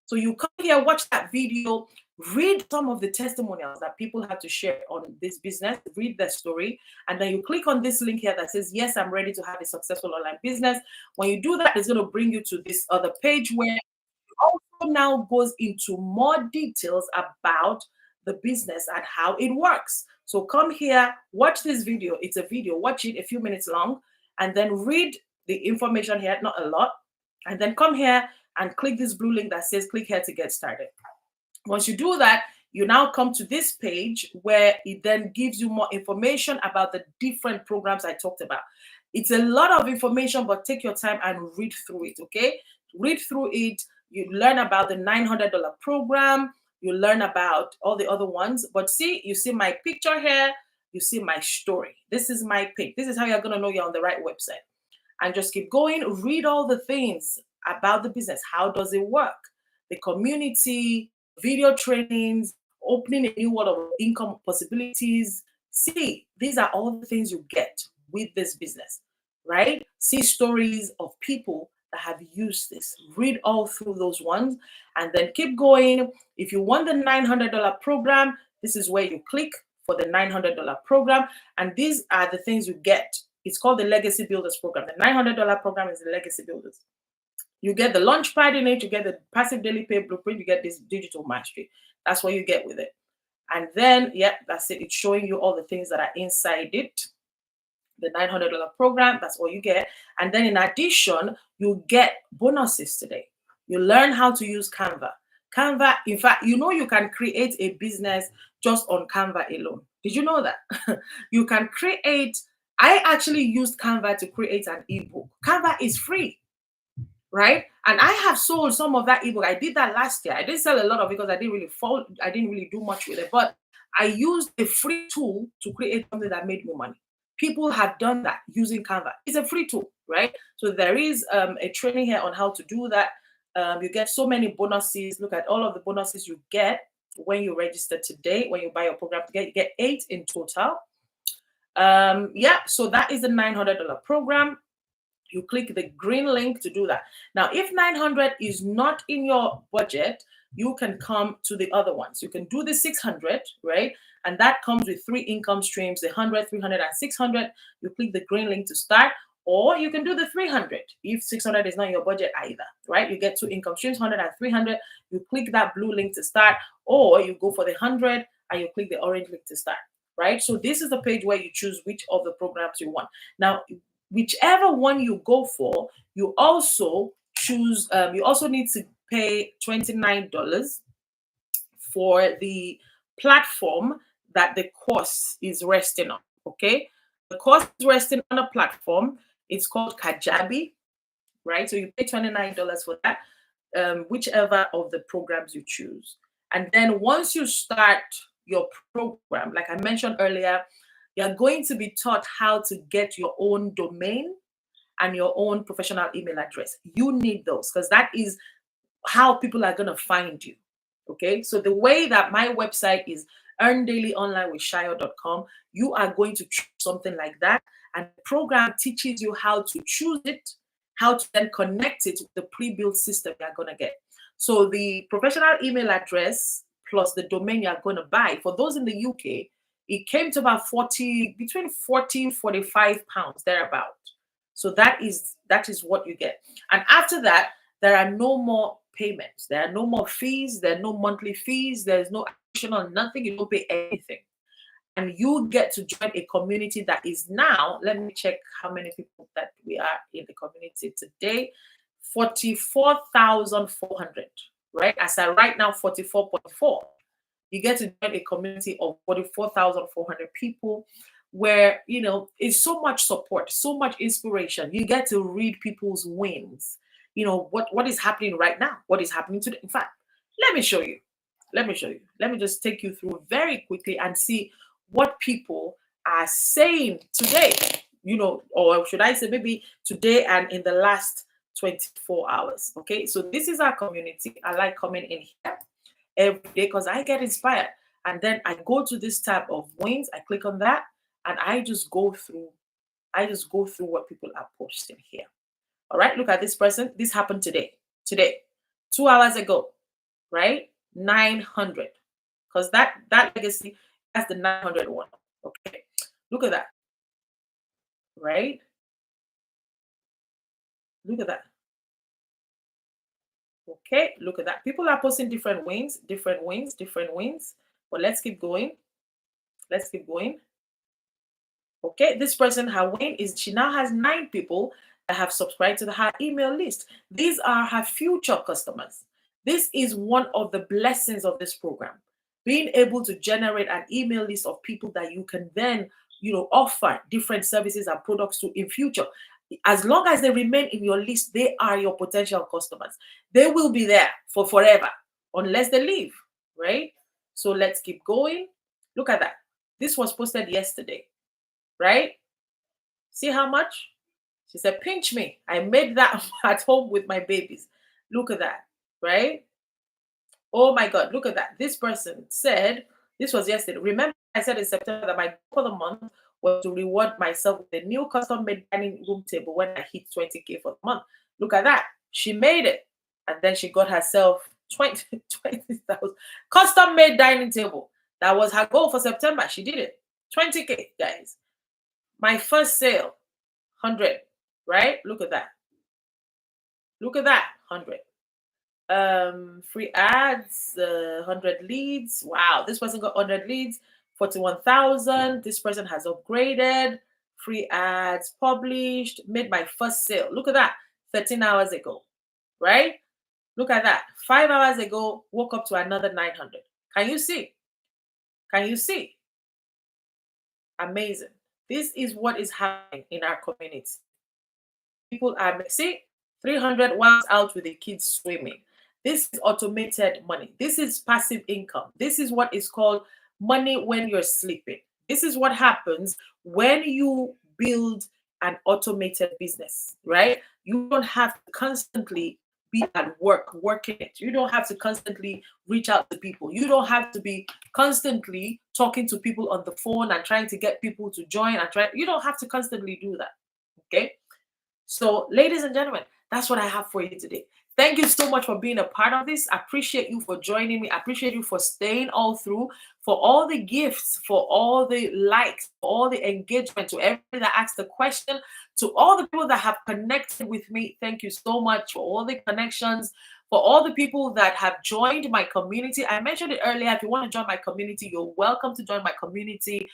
So you come here, watch that video, read some of the testimonials that people have to share on this business, read their story, and then you click on this link here that says, yes, I'm ready to have a successful online business. When you do that, it's going to bring you to this other page where also now goes into more details about the business and how it works. So come here, watch this video. It's a video, watch it a few minutes long, and then read the information here, not a lot, and then come here and click this blue link that says click here to get started. Once you do that, you now come to this page where it then gives you more information about the different programs I talked about. It's a lot of information, but take your time and read through it, okay? Read through it. You learn about the $900 program. You learn about all the other ones. But see, you see my picture here. You see my story. This is my pick. This is how you're going to know you're on the right website. And just keep going. Read all the things about the business. How does it work? The community, video trainings, opening a new world of income possibilities. See, these are all the things you get with this business, right? See stories of people that have used this. Read all through those ones and then keep going. If you want the $900 program, this is where you click for the $900 program. And these are the things you get. It's called the Legacy Builders program. The $900 program is the Legacy Builders. You get the launch pad in it, you get the passive daily pay blueprint, you get this digital mastery. That's what you get with it. And then, yeah, that's it. It's showing you all the things that are inside it. The $900 program, that's all you get. And then in addition, you get bonuses today. You learn how to use Canva. Canva, in fact, you know you can create a business just on Canva alone. Did you know that? You can create, I actually used Canva to create an ebook. Canva is free, right? And I have sold some of that ebook. I did that last year. I didn't sell a lot of it because I didn't really do much with it. But I used a free tool to create something that made me money. People have done that using Canva. It's a free tool, right? So there is a training here on how to do that. You get so many bonuses. Look at all of the bonuses you get when you register today. When you buy your program, you get 8 in total. Yeah, so that is the $900 program. You click the green link to do that. Now, if 900 is not in your budget, you can come to the other ones. You can do the 600, right? And that comes with 3 income streams, the 100, 300, and 600. You click the green link to start, or you can do the 300 if 600 is not in your budget either, right? You get 2 income streams, 100 and 300. You click that blue link to start, or you go for the 100 and you click the orange link to start, right? So this is the page where you choose which of the programs you want. Now, whichever one you go for, you also choose, you also need to pay $29 for the platform that the course is resting on, okay? The course is resting on a platform. It's called Kajabi, right? So you pay $29 for that, whichever of the programs you choose. And then once you start your program, like I mentioned earlier, you're going to be taught how to get your own domain and your own professional email address. You need those because that is how people are going to find you. Okay. So the way that my website is earndailyonlinewithshayo.com, you are going to choose something like that. And the program teaches you how to choose it, how to then connect it with the pre-built system you're going to get. So the professional email address plus the domain you're going to buy, for those in the UK, it came to about 40, between 40, 45 pounds, thereabout. So that is what you get. And after that, there are no more payments. There are no more fees. There are no monthly fees. There's no additional nothing. You don't pay anything. And you get to join a community that is now, let me check how many people that we are in the community today. 44,400, right? As I right now, 44.4. You get to join a community of 44,400 people where, it's so much support, so much inspiration. You get to read people's wins. What is happening right now, what is happening today. In fact, let me show you. Let me just take you through very quickly and see what people are saying today, or should I say maybe today and in the last 24 hours. Okay, so this is our community. I like coming in here every day because I get inspired. And then I go to this tab of wins, I click on that, and I just go through what people are posting here. All right, look at this person. This happened today. 2 hours ago, right? 900. Because that legacy, that's the 900 one. Okay. Look at that. Right? Look at that. Okay, look at that. People are posting different wins. But let's keep going. Okay, this person, her win is she now has 9 people that have subscribed to her email list. These are her future customers. This is one of the blessings of this program. Being able to generate an email list of people that you can then, offer different services and products to in future. As long as they remain in your list, they are your potential customers. They will be there for forever unless they leave, right? So let's keep going. Look at that. This was posted yesterday, right? See how much? She said, pinch me. I made that at home with my babies. Look at that, right? Oh my God, look at that. This person said, this was yesterday. Remember, I said in September that my goal for the month was to reward myself with a new custom made dining room table when I hit 20K for the month. Look at that. She made it. And then she got herself 20,000 custom made dining table. That was her goal for September. She did it. 20K, guys. My first sale, 100, right? Look at that. 100. Free ads, 100 leads. Wow, this person got 100 leads, 41,000. This person has upgraded. Free ads published, made my first sale. Look at that, 13 hours ago, right? Look at that, 5 hours ago, woke up to another 900. Can you see? Amazing. This is what is happening in our community. People are, see, 300 whilst out with the kids swimming. This is automated money. This is passive income. This is what is called money when you're sleeping. This is what happens when you build an automated business, right? You don't have to constantly be at work working it. You don't have to constantly reach out to people. You don't have to be constantly talking to people on the phone and trying to get people to join and try. You don't have to constantly do that. Okay. So, ladies and gentlemen, that's what I have for you today. Thank you so much for being a part of this. I appreciate you for joining me. I appreciate you for staying all through, for all the gifts, for all the likes, for all the engagement, to everybody that asked the question, to all the people that have connected with me. Thank you so much for all the connections, for all the people that have joined my community. I mentioned it earlier. If you want to join my community, you're welcome to join my community.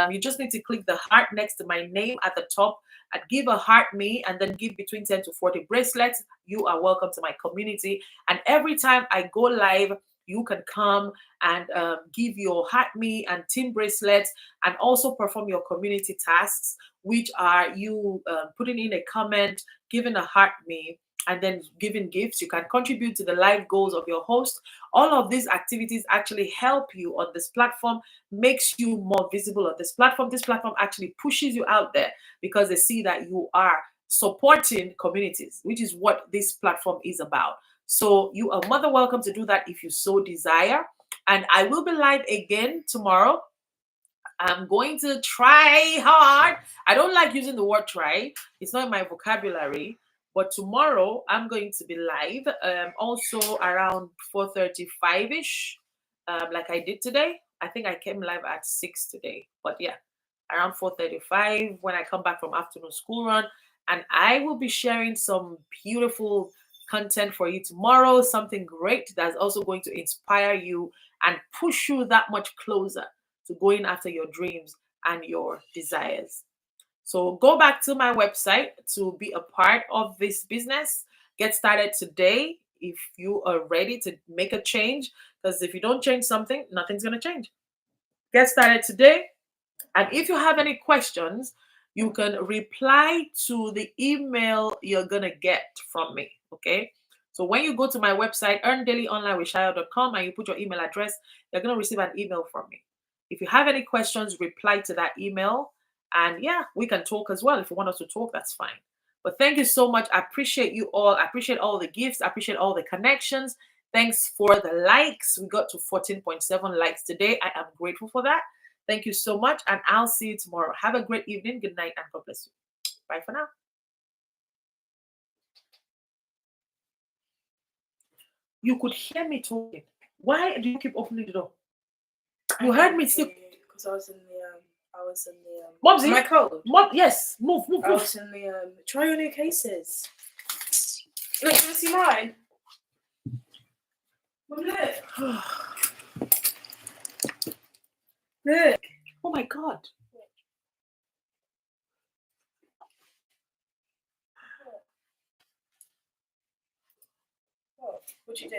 You just need to click the heart next to my name at the top and give a heart me, and then give between 10 to 40 bracelets. You are welcome to my community. And every time I go live, you can come and give your heart me and team bracelets, and also perform your community tasks, which are you putting in a comment, giving a heart me, and then giving gifts. You can contribute to the life goals of your host. All of these activities actually help you on this platform, makes you more visible on this platform. This platform actually pushes you out there because they see that you are supporting communities, which is what this platform is about. So you are more than welcome to do that if you so desire. And I will be live again tomorrow. I'm going to try hard. I don't like using the word try. It's not in my vocabulary. But tomorrow I'm going to be live, also around 4:35ish, like I did today. I think I came live at 6 today. But yeah, around 4:35 when I come back from afternoon school run. And I will be sharing some beautiful content for you tomorrow, something great that's also going to inspire you and push you that much closer to going after your dreams and your desires. So go back to my website to be a part of this business. Get started today if you are ready to make a change. Because if you don't change something, nothing's going to change. Get started today. And if you have any questions, you can reply to the email you're going to get from me. Okay. So when you go to my website, earndailyonlinewithshayo.com, and you put your email address, you're going to receive an email from me. If you have any questions, reply to that email. And yeah, we can talk as well. If you want us to talk, that's fine. But thank you so much. I appreciate you all. I appreciate all the gifts. I appreciate all the connections. Thanks for the likes. We got to 14.7 likes today. I am grateful for that. Thank you so much. And I'll see you tomorrow. Have a great evening. Good night and God bless you. Bye for now. You could hear me talking. Why do you keep opening the door? You heard me still. Because I was in the Mobsy? my cold. Yes, move. I was in the try your new cases. Look, you want to see mine? Mom, look. Look. Oh my God. What'd you do?